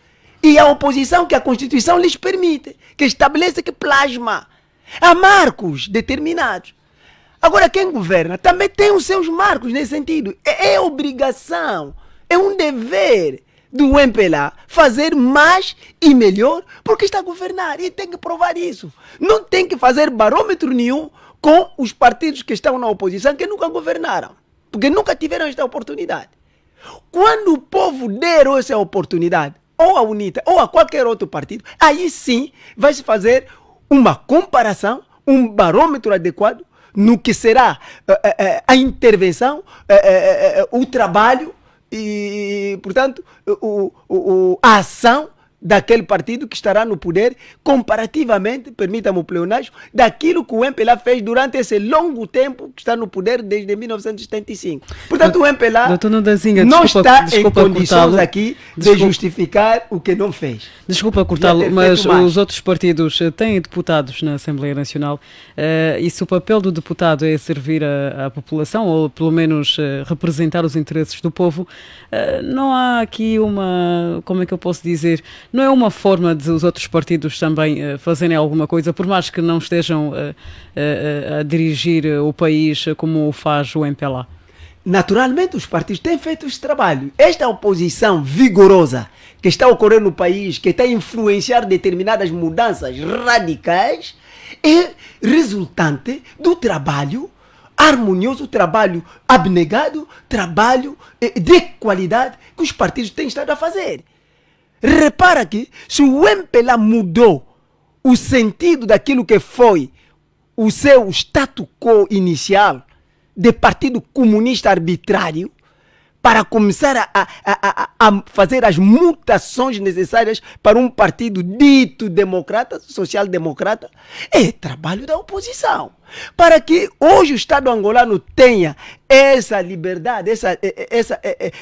E a oposição que a Constituição lhes permite, que estabelece, que plasma. Há marcos determinados. Agora, quem governa também tem os seus marcos nesse sentido. É obrigação, é um dever do MPLA fazer mais e melhor porque está a governar e tem que provar isso. Não tem que fazer barômetro nenhum com os partidos que estão na oposição que nunca governaram, porque nunca tiveram esta oportunidade. Quando o povo der essa oportunidade, ou a UNITA ou a qualquer outro partido, aí sim vai se fazer uma comparação, um barômetro adequado no que será a intervenção, o trabalho e, portanto, a ação daquele partido que estará no poder comparativamente, permita-me o pleonasmo, daquilo que o MPLA fez durante esse longo tempo que está no poder desde 1975. Portanto, o MPLA não está em condições aqui de justificar o que não fez. Desculpa cortá-lo, mas os outros partidos têm deputados na Assembleia Nacional e se o papel do deputado é servir a população ou pelo menos representar os interesses do povo, não há aqui uma, como é que eu posso dizer, não é uma forma de os outros partidos também fazerem alguma coisa, por mais que não estejam a dirigir o país como o faz o MPLA? Naturalmente, os partidos têm feito esse trabalho. Esta oposição vigorosa que está a ocorrer no país, que está a influenciar determinadas mudanças radicais, é resultante do trabalho harmonioso, trabalho abnegado, trabalho de qualidade que os partidos têm estado a fazer. Repara que se o MPLA mudou o sentido daquilo que foi o seu status quo inicial de partido comunista arbitrário para começar a fazer as mutações necessárias para um partido dito democrata, social-democrata, é trabalho da oposição. Para que hoje o Estado angolano tenha essa liberdade,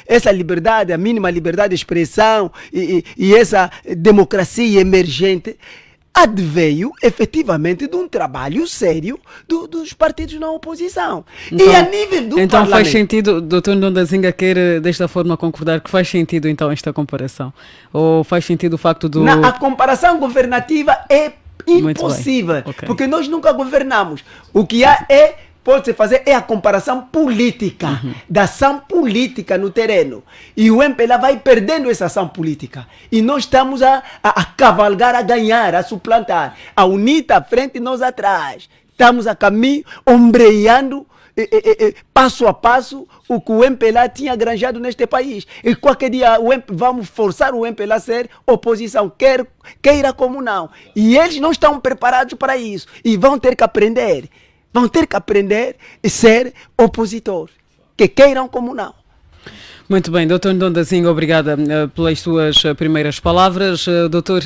essa liberdade, a mínima liberdade de expressão e essa democracia emergente, adveio efetivamente de um trabalho sério dos partidos na oposição. Então, e a nível do então parlamento... faz sentido, Dr. Ndondazinga quer desta forma concordar que faz sentido então esta comparação? Ou faz sentido o facto do... A comparação governativa é impossível, Okay. porque nós nunca governamos. O que há pode-se fazer a comparação política, da ação política no terreno. E o MPLA vai perdendo essa ação política. E nós estamos a cavalgar, a ganhar, a suplantar. A UNITA à frente e nós atrás. Estamos a caminho, ombreando, passo a passo, o que o MPLA tinha granjado neste país. E qualquer dia vamos forçar o MPLA a ser oposição, queira como não. E eles não estão preparados para isso. E vão ter que aprender. Vão ter que aprender a ser opositor, que queiram como não. Muito bem, Dr. Ndondazinga, obrigada pelas suas primeiras palavras. Dr.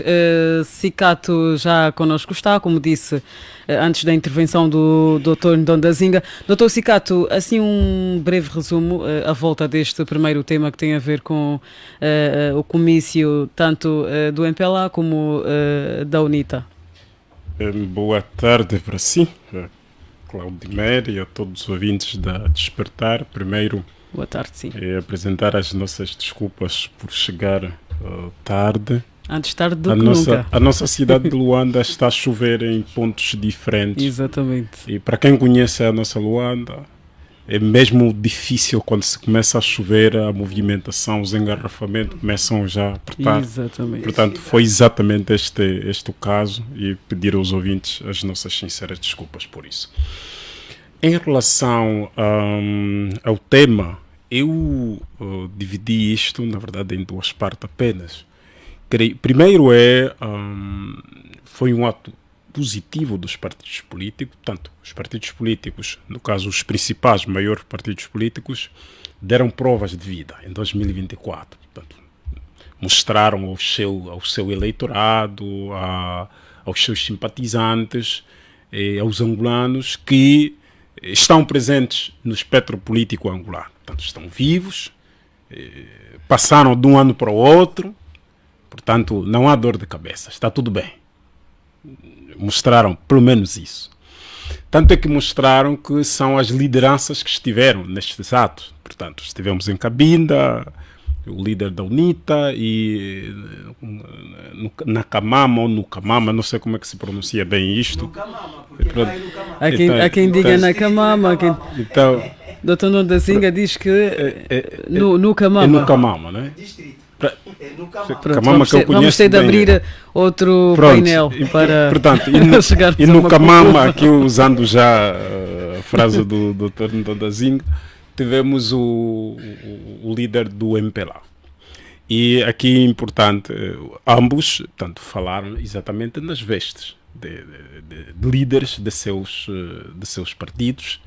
Cicato já connosco está, como disse antes da intervenção do Dr. Ndondazinga. Dr. Cicato, assim um breve resumo à volta deste primeiro tema que tem a ver com o comício tanto do MPLA como da UNITA. Boa tarde para si, Claudimir, e a todos os ouvintes da Despertar. Primeiro, boa tarde, sim. Apresentar as nossas desculpas por chegar tarde. Antes tarde do que nunca. A nossa cidade de Luanda está a chover em pontos diferentes. Exatamente. E para quem conhece a nossa Luanda, é mesmo difícil quando se começa a chover, a movimentação, os engarrafamentos começam já a apertar. Exatamente. Portanto, foi exatamente este o caso e pedir aos ouvintes as nossas sinceras desculpas por isso. Em relação ao tema, eu dividi isto, na verdade, em duas partes apenas. Primeiro foi um ato positivo dos partidos políticos, portanto, os partidos políticos, no caso os principais, maiores partidos políticos, deram provas de vida em 2024. Portanto, mostraram ao seu eleitorado, aos seus simpatizantes, aos angolanos, que estão presentes no espectro político angolano. Portanto, estão vivos, passaram de um ano para o outro, portanto, não há dor de cabeça, está tudo bem. Mostraram pelo menos isso. Tanto é que mostraram que são as lideranças que estiveram nestes atos. Portanto, estivemos em Cabinda, o líder da UNITA, e na Camama ou no Camama, não sei como é que se pronuncia bem isto. No Camama, porque há quem diga na Camama. Então, Dr. Nuno da Zinga diz que no Camama. É no Camama, não é? Vamos ter de abrir outro painel para chegar e no Camama, aqui usando já a frase do Dr. Nuno da Zinga, tivemos o líder do MPLA. E aqui é importante, ambos, portanto, falaram exatamente nas vestes de líderes de seus partidos.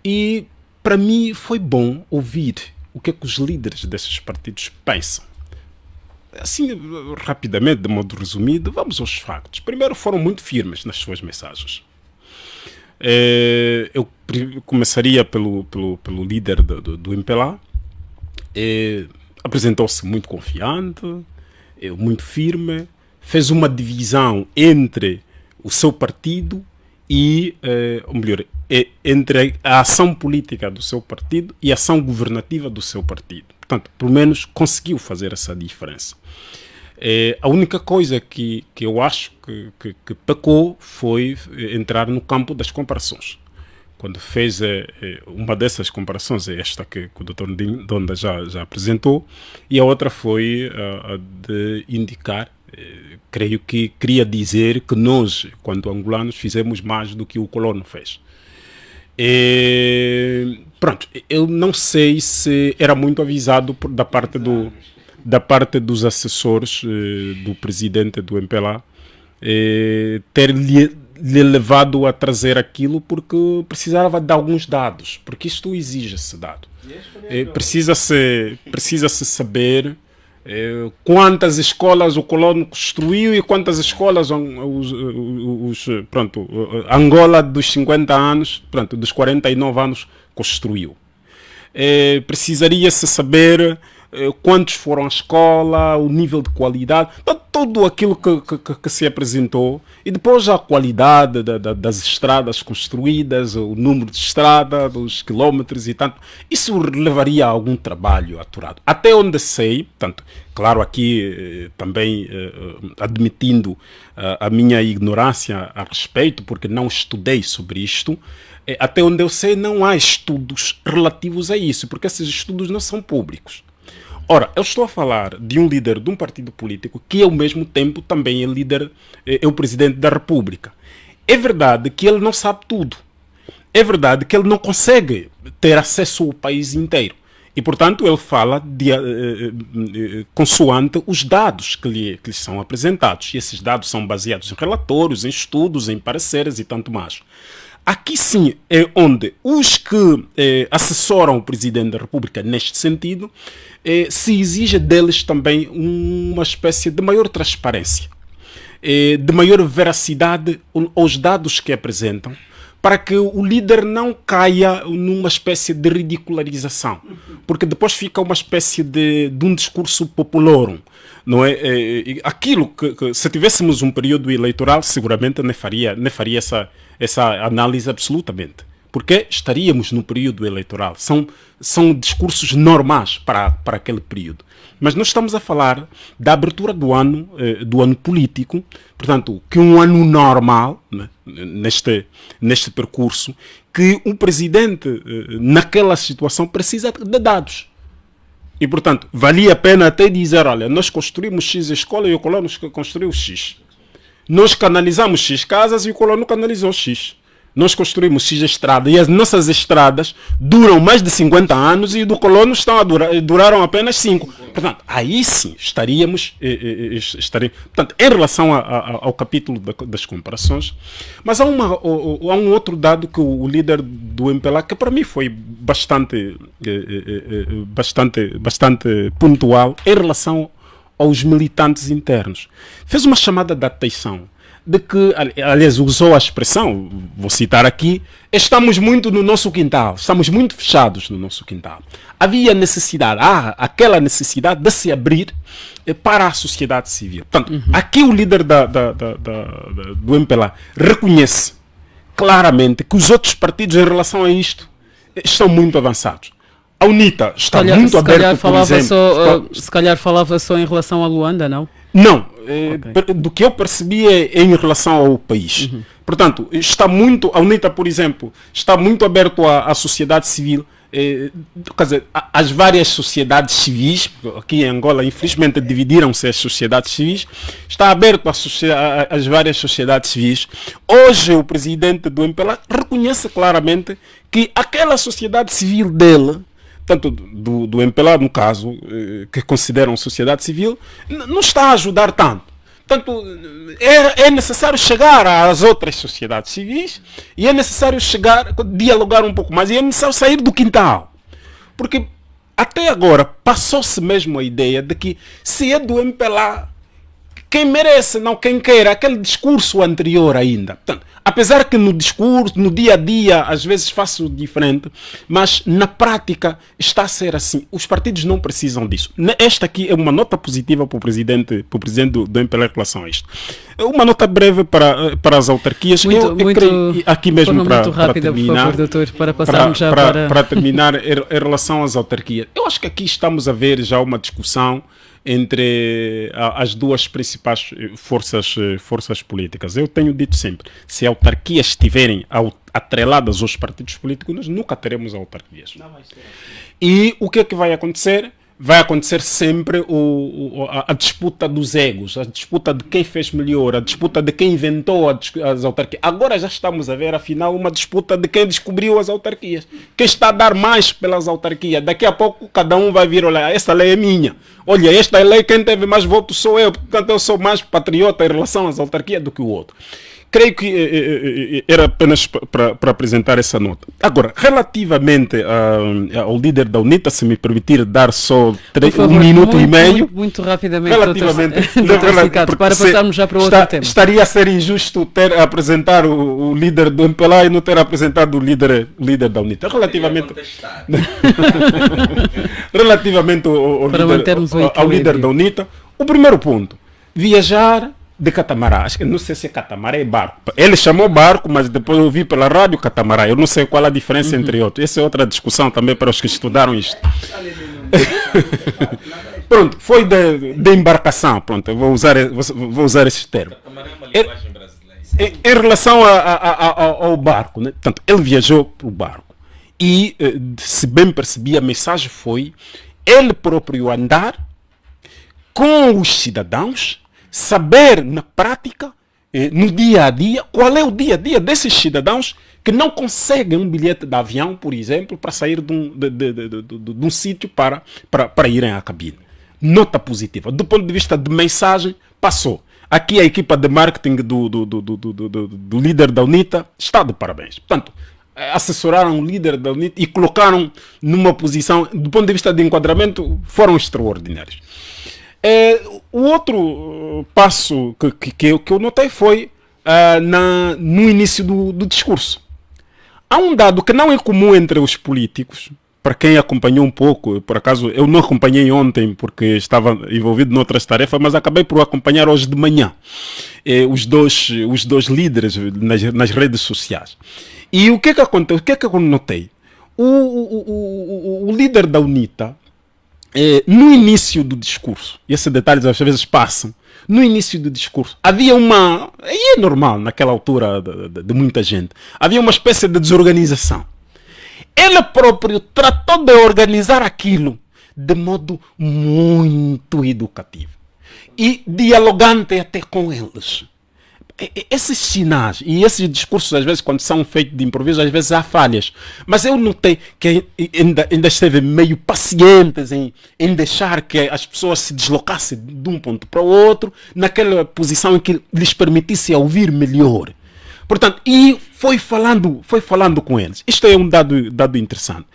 E para mim foi bom ouvir o que é que os líderes desses partidos pensam. Assim, rapidamente, de modo resumido, vamos aos factos. Primeiro, foram muito firmes nas suas mensagens. Eu começaria pelo líder do MPLA. Apresentou-se muito confiante, muito firme, fez uma divisão entre o seu partido e, ou melhor, entre a ação política do seu partido e a ação governativa do seu partido. Portanto, pelo menos conseguiu fazer essa diferença. A única coisa que eu acho que pecou foi entrar no campo das comparações. Quando fez uma dessas comparações, é esta que o Dr. Donda já apresentou, e a outra foi a de indicar, creio que queria dizer que nós, quando angolanos, fizemos mais do que o colono fez. Pronto, eu não sei se era muito avisado da parte dos assessores do presidente do MPLA ter-lhe levado a trazer aquilo, porque precisava de alguns dados, porque isto exige-se dado. Precisa-se saber quantas escolas o colono construiu e quantas escolas Angola dos 50 anos, dos 49 anos construiu. Precisaria-se saber quantos foram à escola, o nível de qualidade, tudo aquilo que se apresentou, e depois a qualidade das estradas construídas, o número de estrada, dos quilómetros e tanto. Isso levaria a algum trabalho aturado. Até onde sei, portanto, claro, aqui também admitindo a minha ignorância a respeito, porque não estudei sobre isto, até onde eu sei não há estudos relativos a isso, porque esses estudos não são públicos. Ora, eu estou a falar de um líder de um partido político que ao mesmo tempo também é líder, é o presidente da República. É verdade que ele não sabe tudo. É verdade que ele não consegue ter acesso ao país inteiro. E, portanto, ele fala consoante os dados que lhe são apresentados. E esses dados são baseados em relatórios, em estudos, em pareceres e tanto mais. Aqui sim é onde os que assessoram o Presidente da República neste sentido, se exige deles também uma espécie de maior transparência, de maior veracidade aos dados que apresentam, para que o líder não caia numa espécie de ridicularização, porque depois fica uma espécie de um discurso populorum, não é? Aquilo que se tivéssemos um período eleitoral, seguramente não faria essa análise absolutamente, porque estaríamos no período eleitoral. São discursos normais para aquele período. Mas nós estamos a falar da abertura do ano político, portanto, que um ano normal, né, neste percurso, que o presidente, naquela situação, precisa de dados. E, portanto, valia a pena até dizer, olha, nós construímos X escola e o colono construiu X. Nós canalizamos X casas e o colono canalizou X. Nós construímos X estrada e as nossas estradas duram mais de 50 anos e do colono duraram apenas 5. Portanto, aí sim estaríamos. Portanto, em relação ao capítulo das comparações, mas há um outro dado que o líder do MPLA, que para mim foi bastante pontual em relação aos militantes internos. Fez uma chamada de atenção de que, aliás, usou a expressão, vou citar aqui, estamos muito no nosso quintal, estamos muito fechados no nosso quintal. Havia necessidade, aquela necessidade de se abrir para a sociedade civil. Portanto, aqui o líder do MPLA reconhece claramente que os outros partidos em relação a isto estão muito avançados. A UNITA está muito aberta, por exemplo. Se calhar falava só em relação a Luanda, não? Não, okay. Do que eu percebi é em relação ao país. Portanto, a UNITA, por exemplo, está muito aberto à sociedade civil, quer dizer, às várias sociedades civis. Aqui em Angola, infelizmente, dividiram-se as sociedades civis. Está aberto às várias sociedades civis. Hoje, o presidente do MPLA reconhece claramente que aquela sociedade civil dele, tanto do MPLA, no caso, que consideram sociedade civil, não está a ajudar tanto. Portanto, é necessário chegar às outras sociedades civis e é necessário dialogar um pouco mais e é necessário sair do quintal. Porque até agora passou-se mesmo a ideia de que se é do MPLA, quem merece, não quem queira, aquele discurso anterior ainda. Portanto, apesar que no discurso, no dia a dia, às vezes faço diferente, mas na prática está a ser assim. Os partidos não precisam disso. Esta aqui é uma nota positiva para o presidente do MPLA em relação a isto. Uma nota breve para as autarquias. Eu creio, aqui mesmo para rápida, terminar, por favor, doutor, para passarmos para terminar, em relação às autarquias. Eu acho que aqui estamos a ver já uma discussão entre as duas principais forças políticas. Eu tenho dito sempre, se autarquias estiverem atreladas aos partidos políticos, nós nunca teremos autarquias. E o que é que vai acontecer? Vai acontecer sempre a disputa dos egos, a disputa de quem fez melhor, a disputa de quem inventou as autarquias. Agora já estamos a ver, afinal, uma disputa de quem descobriu as autarquias. Quem está a dar mais pelas autarquias. Daqui a pouco cada um vai vir, olha, essa lei é minha. Olha, esta lei, quem teve mais votos sou eu. Portanto, eu sou mais patriota em relação às autarquias do que o outro. Creio que era apenas para apresentar essa nota. Agora, relativamente ao líder da UNITA, se me permitir dar só um minuto e meio. Muito rapidamente, relativamente, doutor, para passarmos já para outro tema. Estaria a ser injusto ter a apresentar o líder do MPLA e não ter apresentado o líder da UNITA. Relativamente ao líder da UNITA, o primeiro ponto, viajar de catamarã, acho que não sei se é catamarã é barco. Ele chamou barco, mas depois eu vi pela rádio catamarã. Eu não sei qual a diferença entre outros. Essa é outra discussão também para os que estudaram isto. Pronto, foi de embarcação. Pronto, eu vou usar esse termo. Catamarã é uma linguagem brasileira. Em relação ao barco, né? Portanto, ele viajou para o barco. E, se bem percebi, a mensagem foi ele próprio andar com os cidadãos, saber na prática, no dia a dia, qual é o dia a dia desses cidadãos que não conseguem um bilhete de avião, por exemplo, para sair de um sítio para irem à cabine. Nota positiva. Do ponto de vista de mensagem, passou. Aqui a equipa de marketing do líder da UNITA está de parabéns. Portanto, assessoraram o líder da UNITA e colocaram numa posição, do ponto de vista de enquadramento, foram extraordinários. O outro passo que eu notei foi no início do discurso. Há um dado que não é comum entre os políticos, para quem acompanhou um pouco, por acaso eu não acompanhei ontem porque estava envolvido noutras tarefas, mas acabei por acompanhar hoje de manhã os dois líderes nas redes sociais. E o que é que aconteceu? O que é que eu notei? O líder da UNITA, no início do discurso, e esses detalhes às vezes passam, no início do discurso, havia e é normal naquela altura de muita gente, havia uma espécie de desorganização. Ele próprio tratou de organizar aquilo de modo muito educativo e dialogante até com eles. Esses sinais e esses discursos, às vezes, quando são feitos de improviso, às vezes há falhas. Mas eu notei que ainda esteve meio pacientes em deixar que as pessoas se deslocassem de um ponto para o outro, naquela posição em que lhes permitisse ouvir melhor. Portanto, e foi falando com eles. Isto é um dado interessante.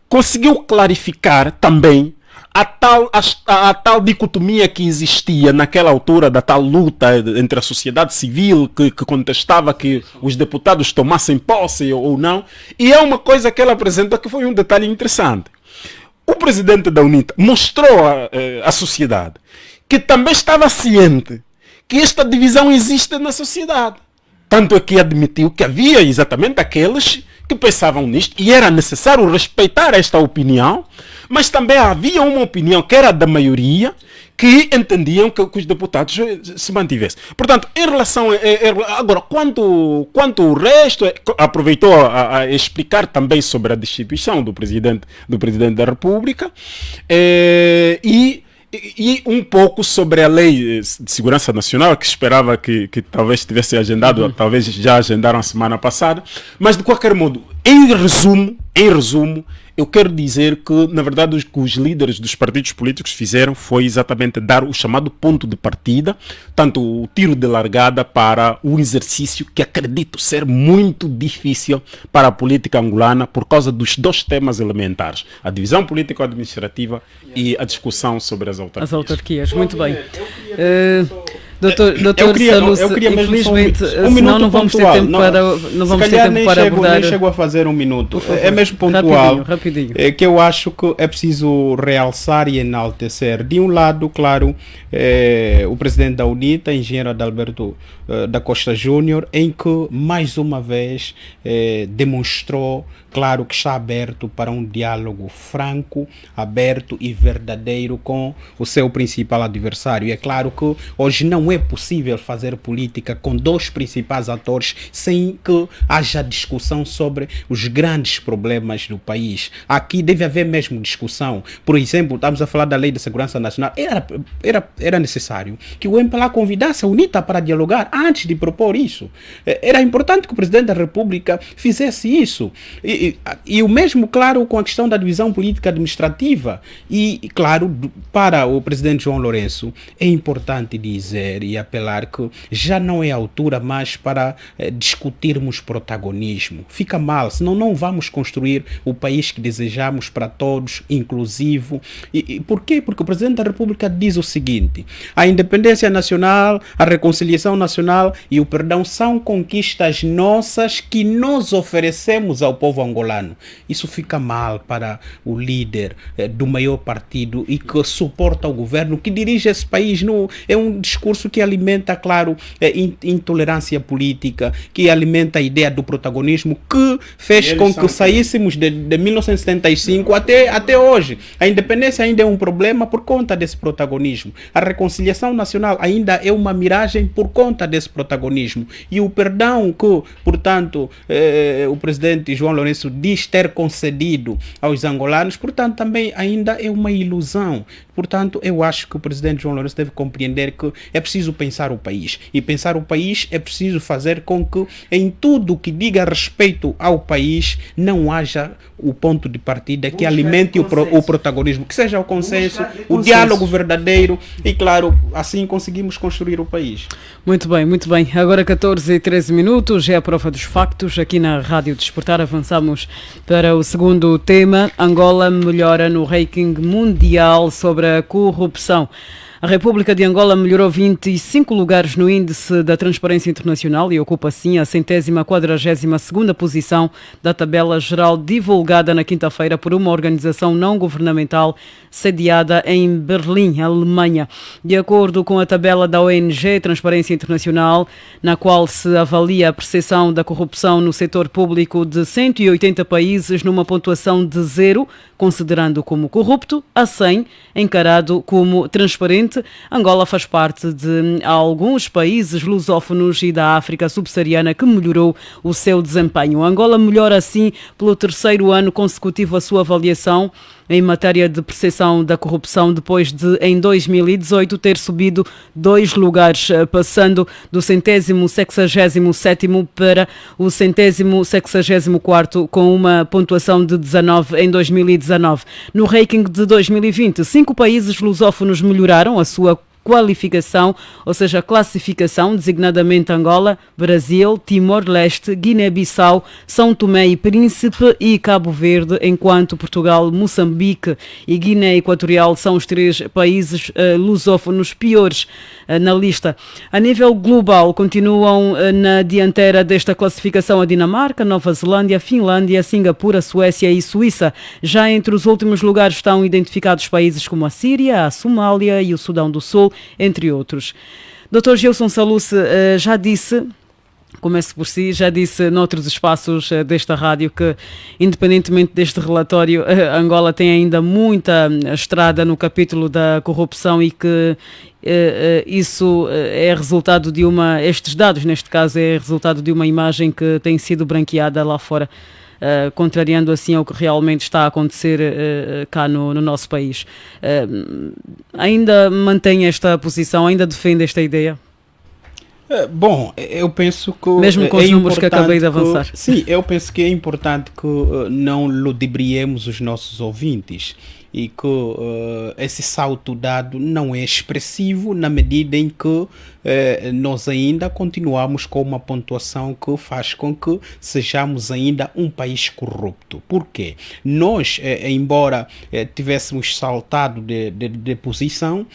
Conseguiu clarificar também a tal dicotomia que existia naquela altura da tal luta entre a sociedade civil que contestava que os deputados tomassem posse ou não. E é uma coisa que ela apresentou que foi um detalhe interessante. O presidente da UNITA mostrou à sociedade que também estava ciente que esta divisão existe na sociedade. Tanto é que admitiu que havia exatamente aqueles que pensavam nisto e era necessário respeitar esta opinião, mas também havia uma opinião que era da maioria que entendiam que os deputados se mantivessem. Portanto, em relação agora, quanto ao resto, aproveitou a explicar também sobre a destituição do presidente da República e um pouco sobre a Lei de Segurança Nacional, que esperava que talvez tivesse agendado, talvez já agendaram a semana passada, mas de qualquer modo, em resumo, eu quero dizer que, na verdade, o que os líderes dos partidos políticos fizeram foi exatamente dar o chamado ponto de partida, tanto o tiro de largada para um exercício que acredito ser muito difícil para a política angolana por causa dos dois temas elementares, a divisão político-administrativa e a discussão sobre as autarquias. As autarquias, muito bem. Doutor Salus, infelizmente, senão não vamos ter tempo para abordar. Nem chego a fazer um minuto. É mesmo pontual. Rapidinho. Que eu acho que é preciso realçar e enaltecer. De um lado, claro, o presidente da UNITA, engenheiro Adalberto da Costa Júnior, em que mais uma vez demonstrou, claro, que está aberto para um diálogo franco, aberto e verdadeiro com o seu principal adversário. E é claro que hoje não é possível fazer política com dois principais atores sem que haja discussão sobre os grandes problemas do país. Aqui deve haver mesmo discussão. Por exemplo, estamos a falar da Lei de Segurança Nacional. Era necessário que o MPLA convidasse a UNITA para dialogar antes de propor isso. Era importante que o presidente da República fizesse isso. E o mesmo, claro, com a questão da divisão política administrativa. E, claro, para o presidente João Lourenço, é importante dizer e apelar que já não é a altura mais para discutirmos protagonismo. Fica mal, senão não vamos construir o país que desejamos para todos, inclusivo. E por quê? Porque o presidente da República diz o seguinte: a independência nacional, a reconciliação nacional e o perdão são conquistas nossas que nós oferecemos ao povo angolano. Isso fica mal para o líder do maior partido e que suporta o governo, que dirige esse país. É um discurso que alimenta, claro, intolerância política, que alimenta a ideia do protagonismo, que fez com que saíssemos de 1975 até hoje. A independência ainda é um problema por conta desse protagonismo. A reconciliação nacional ainda é uma miragem por conta desse protagonismo. E o perdão que, portanto, o presidente João Lourenço diz ter concedido aos angolanos, portanto, também ainda é uma ilusão. Portanto, eu acho que o presidente João Lourenço deve compreender que é preciso pensar o país. E pensar o país é preciso fazer com que em tudo que diga respeito ao país não haja o ponto de partida que alimente o protagonismo, que seja o consenso, o diálogo verdadeiro e, claro, assim conseguimos construir o país. Muito bem, muito bem. Agora 14h13, é a prova dos factos. Aqui na Rádio Desportar avançamos para o segundo tema. Angola melhora no ranking mundial sobre a corrupção. A República de Angola melhorou 25 lugares no índice da Transparência Internacional e ocupa assim a 142ª posição da tabela geral divulgada na quinta-feira por uma organização não governamental sediada em Berlim, Alemanha. De acordo com a tabela da ONG Transparência Internacional, na qual se avalia a percepção da corrupção no setor público de 180 países numa pontuação de 0, considerando como corrupto, a 100, encarado como transparente, Angola faz parte de alguns países lusófonos e da África subsaariana que melhorou o seu desempenho. Angola melhora assim pelo terceiro ano consecutivo a sua avaliação em matéria de percepção da corrupção, depois de, em 2018, ter subido 2 lugares, passando do 167º para o 164º, com uma pontuação de 19 em 2019. No ranking de 2020, 5 países lusófonos melhoraram a sua qualificação, ou seja, classificação, designadamente Angola, Brasil, Timor-Leste, Guiné-Bissau, São Tomé e Príncipe e Cabo Verde, enquanto Portugal, Moçambique e Guiné Equatorial são os 3 países lusófonos piores na lista. A nível global, continuam na dianteira desta classificação a Dinamarca, Nova Zelândia, Finlândia, Singapura, Suécia e Suíça. Já entre os últimos lugares estão identificados países como a Síria, a Somália e o Sudão do Sul, entre outros. Dr. Gilson Saluce já disse, começo por si, já disse noutros espaços desta rádio que, independentemente deste relatório, Angola tem ainda muita estrada no capítulo da corrupção e que isso é resultado de estes dados, neste caso, é resultado de uma imagem que tem sido branqueada lá fora, contrariando assim ao que realmente está a acontecer cá no nosso país. Ainda mantém esta posição, ainda defende esta ideia? Bom, eu penso que... Mesmo com os números que acabei de avançar. Sim, eu penso que é importante que não ludibriemos os nossos ouvintes e que esse salto dado não é expressivo na medida em que nós ainda continuamos com uma pontuação que faz com que sejamos ainda um país corrupto. Por quê? Nós, embora tivéssemos saltado de posição,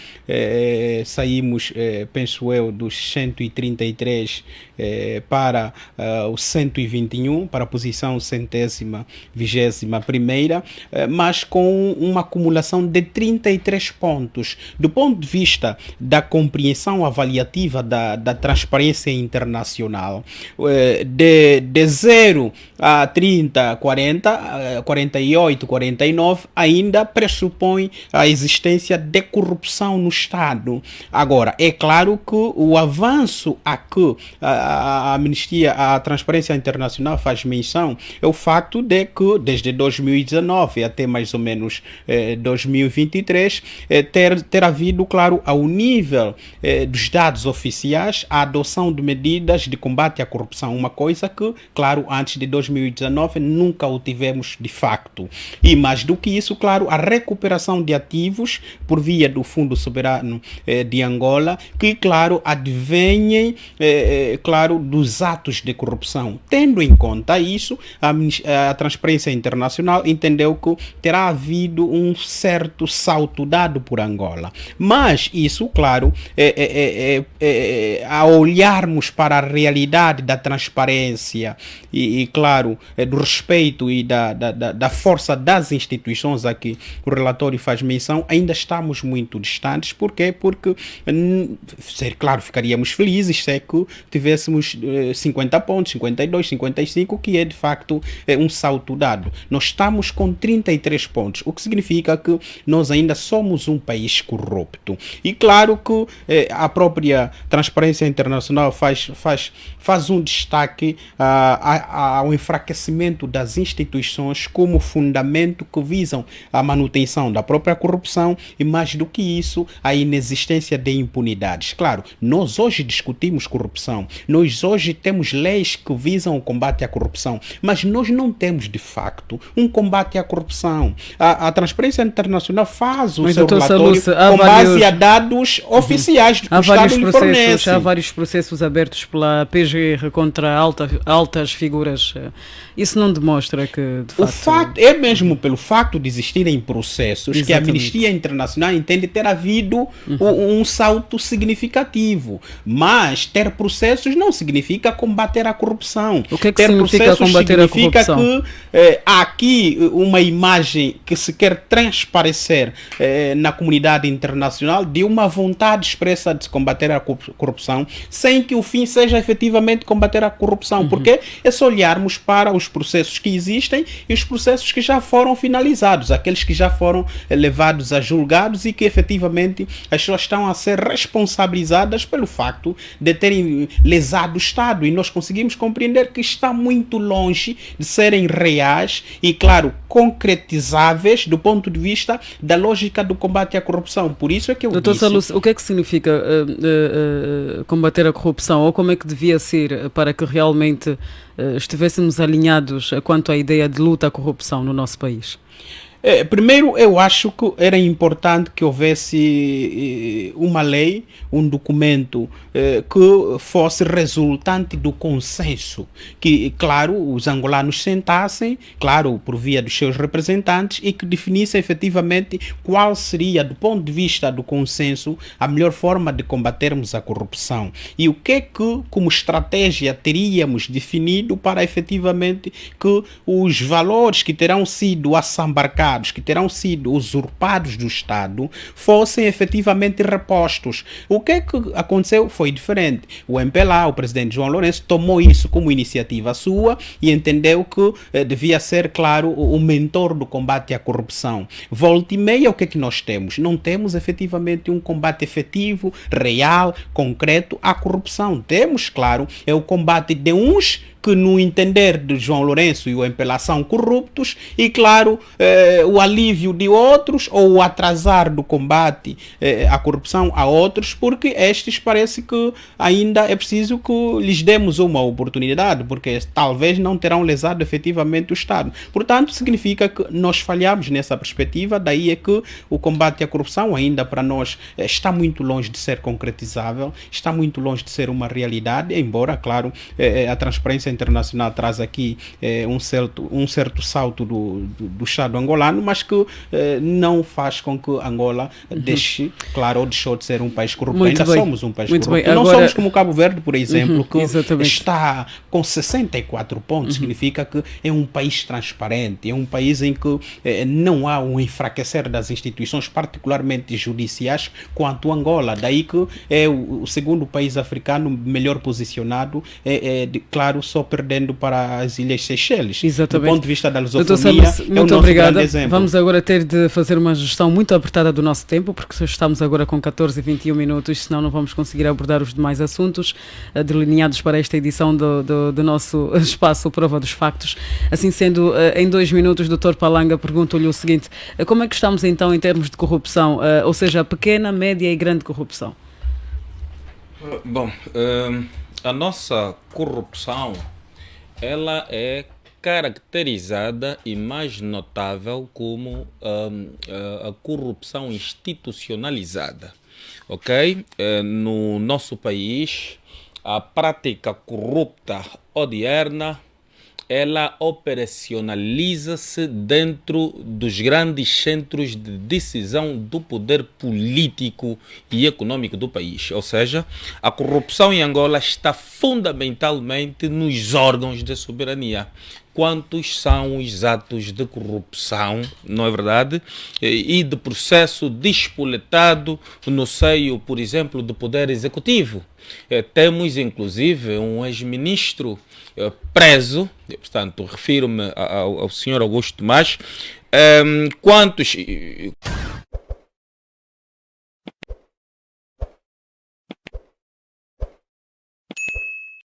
saímos, penso eu, dos 133 para o 121, para a posição 121ª, mas com uma acumulação de 33 pontos. Do ponto de vista da compreensão avaliativa da transparência internacional, de 0 a 30, 40, 48, 49, ainda pressupõe a existência de corrupção no Estado. Agora, é claro que o avanço a que a Amnistia, a Transparência Internacional faz menção é o facto de que, desde 2019 até mais ou menos 2023, ter havido, claro, ao nível dos dados oficiais, a adoção de medidas de combate à corrupção, uma coisa que, claro, antes de 2019 nunca o tivemos de facto. E mais do que isso, claro, a recuperação de ativos por via do Fundo Soberano de Angola, que, claro, advêm, claro, dos atos de corrupção. Tendo em conta isso, a Transparência Internacional entendeu que terá havido um certo salto dado por Angola. Mas isso, claro, a olharmos para a realidade da transparência e claro, do respeito e da força das instituições a que o relatório faz menção, ainda estamos muito distantes. Por quê? Porque, claro, ficaríamos felizes se que tivéssemos 50 pontos, 52, 55, que é de facto um salto dado. Nós estamos com 33 pontos, o que significa que nós ainda somos um país corrupto. E claro que a própria Transparência Internacional faz um destaque ao enfraquecimento das instituições como fundamento que visam a manutenção da própria corrupção e, mais do que isso, a inexistência de impunidades. Claro, nós hoje discutimos corrupção, nós hoje temos leis que visam o combate à corrupção, mas nós não temos de facto um combate à corrupção. A Transparência imprensa internacional faz o Mas, seu doutor relatório Salus, há com base vários- a dados oficiais que o Há Estado lhe fornece. há vários processos abertos pela PGR contra altas figuras. Isso não demonstra que, de O facto... facto é mesmo pelo facto de existirem processos que a Exatamente. Amnistia Internacional entende ter havido um salto significativo. Mas ter processos não significa combater a corrupção. O que é que ter significa processos combater a significa corrupção? que há aqui uma imagem que se quer transparecer na comunidade internacional de uma vontade expressa de se combater a corrupção, sem que o fim seja efetivamente combater a corrupção. Porque é só olharmos para os processos que existem e os processos que já foram finalizados, aqueles que já foram levados a julgados e que efetivamente as pessoas estão a ser responsabilizadas pelo facto de terem lesado o Estado, e nós conseguimos compreender que está muito longe de serem reais e, claro, concretizáveis do ponto de vista da lógica do combate à corrupção. Por isso é que eu Doutor disse... Salus, o que é que significa combater a corrupção? Ou como é que devia ser para que realmente estivéssemos alinhados quanto à ideia de luta à corrupção no nosso país? Primeiro, eu acho que era importante que houvesse uma lei, um documento que fosse resultante do consenso, que, claro, os angolanos sentassem, claro, por via dos seus representantes, e que definissem efetivamente qual seria, do ponto de vista do consenso, a melhor forma de combatermos a corrupção. E o que é que, como estratégia, teríamos definido para efetivamente que os valores que terão sido assambarcados, que terão sido usurpados do Estado, fossem efetivamente repostos. O que é que aconteceu foi diferente. O MPLA, o presidente João Lourenço, tomou isso como iniciativa sua e entendeu que devia ser, claro, o mentor do combate à corrupção. Volta e meia, o que é que nós temos? Não temos efetivamente um combate efetivo, real, concreto à corrupção. Temos, claro, é o combate de uns que, no entender de João Lourenço e o MPLA, são corruptos, e, claro, o alívio de outros ou o atrasar do combate à corrupção a outros, porque estes parece que ainda é preciso que lhes demos uma oportunidade, porque talvez não terão lesado efetivamente o Estado. Portanto, significa que nós falhamos nessa perspectiva, daí é que o combate à corrupção ainda para nós está muito longe de ser concretizável, está muito longe de ser uma realidade, embora, claro, a transparência internacional traz aqui um certo salto do Estado angolano, mas que não faz com que Angola deixe, claro, ou deixou de ser um país corrupto. Muito Ainda bem. somos um país Muito corrupto. bem. Não Agora... somos como Cabo Verde, por exemplo, que exatamente. está com 64 pontos. Significa que é um país transparente, é um país em que não há um enfraquecer das instituições, particularmente judiciais, quanto Angola. Daí que é o segundo país africano melhor posicionado, claro, só perdendo para as Ilhas Seychelles. Exatamente. Do ponto de vista da Doutor lusofonia, Salus, é o muito nosso obrigada. grande exemplo. Vamos agora ter de fazer uma gestão muito apertada do nosso tempo, porque estamos agora com 14 e 21 minutos, senão não vamos conseguir abordar os demais assuntos delineados para esta edição do nosso espaço Prova dos Factos. Assim sendo, em 2 minutos, Dr. Palanga, pergunto-lhe o seguinte: como é que estamos então em termos de corrupção, ou seja, pequena, média e grande corrupção? Bom, a nossa corrupção, ela é caracterizada e mais notável como a corrupção institucionalizada, ok? No nosso país, a prática corrupta odierna, ela operacionaliza-se dentro dos grandes centros de decisão do poder político e econômico do país. Ou seja, a corrupção em Angola está fundamentalmente nos órgãos de soberania. Quantos são os atos de corrupção, não é verdade? E de processo despoletado no seio, por exemplo, do Poder Executivo. Temos, inclusive, um ex-ministro preso, portanto, refiro-me ao senhor Augusto Tomás. Quantos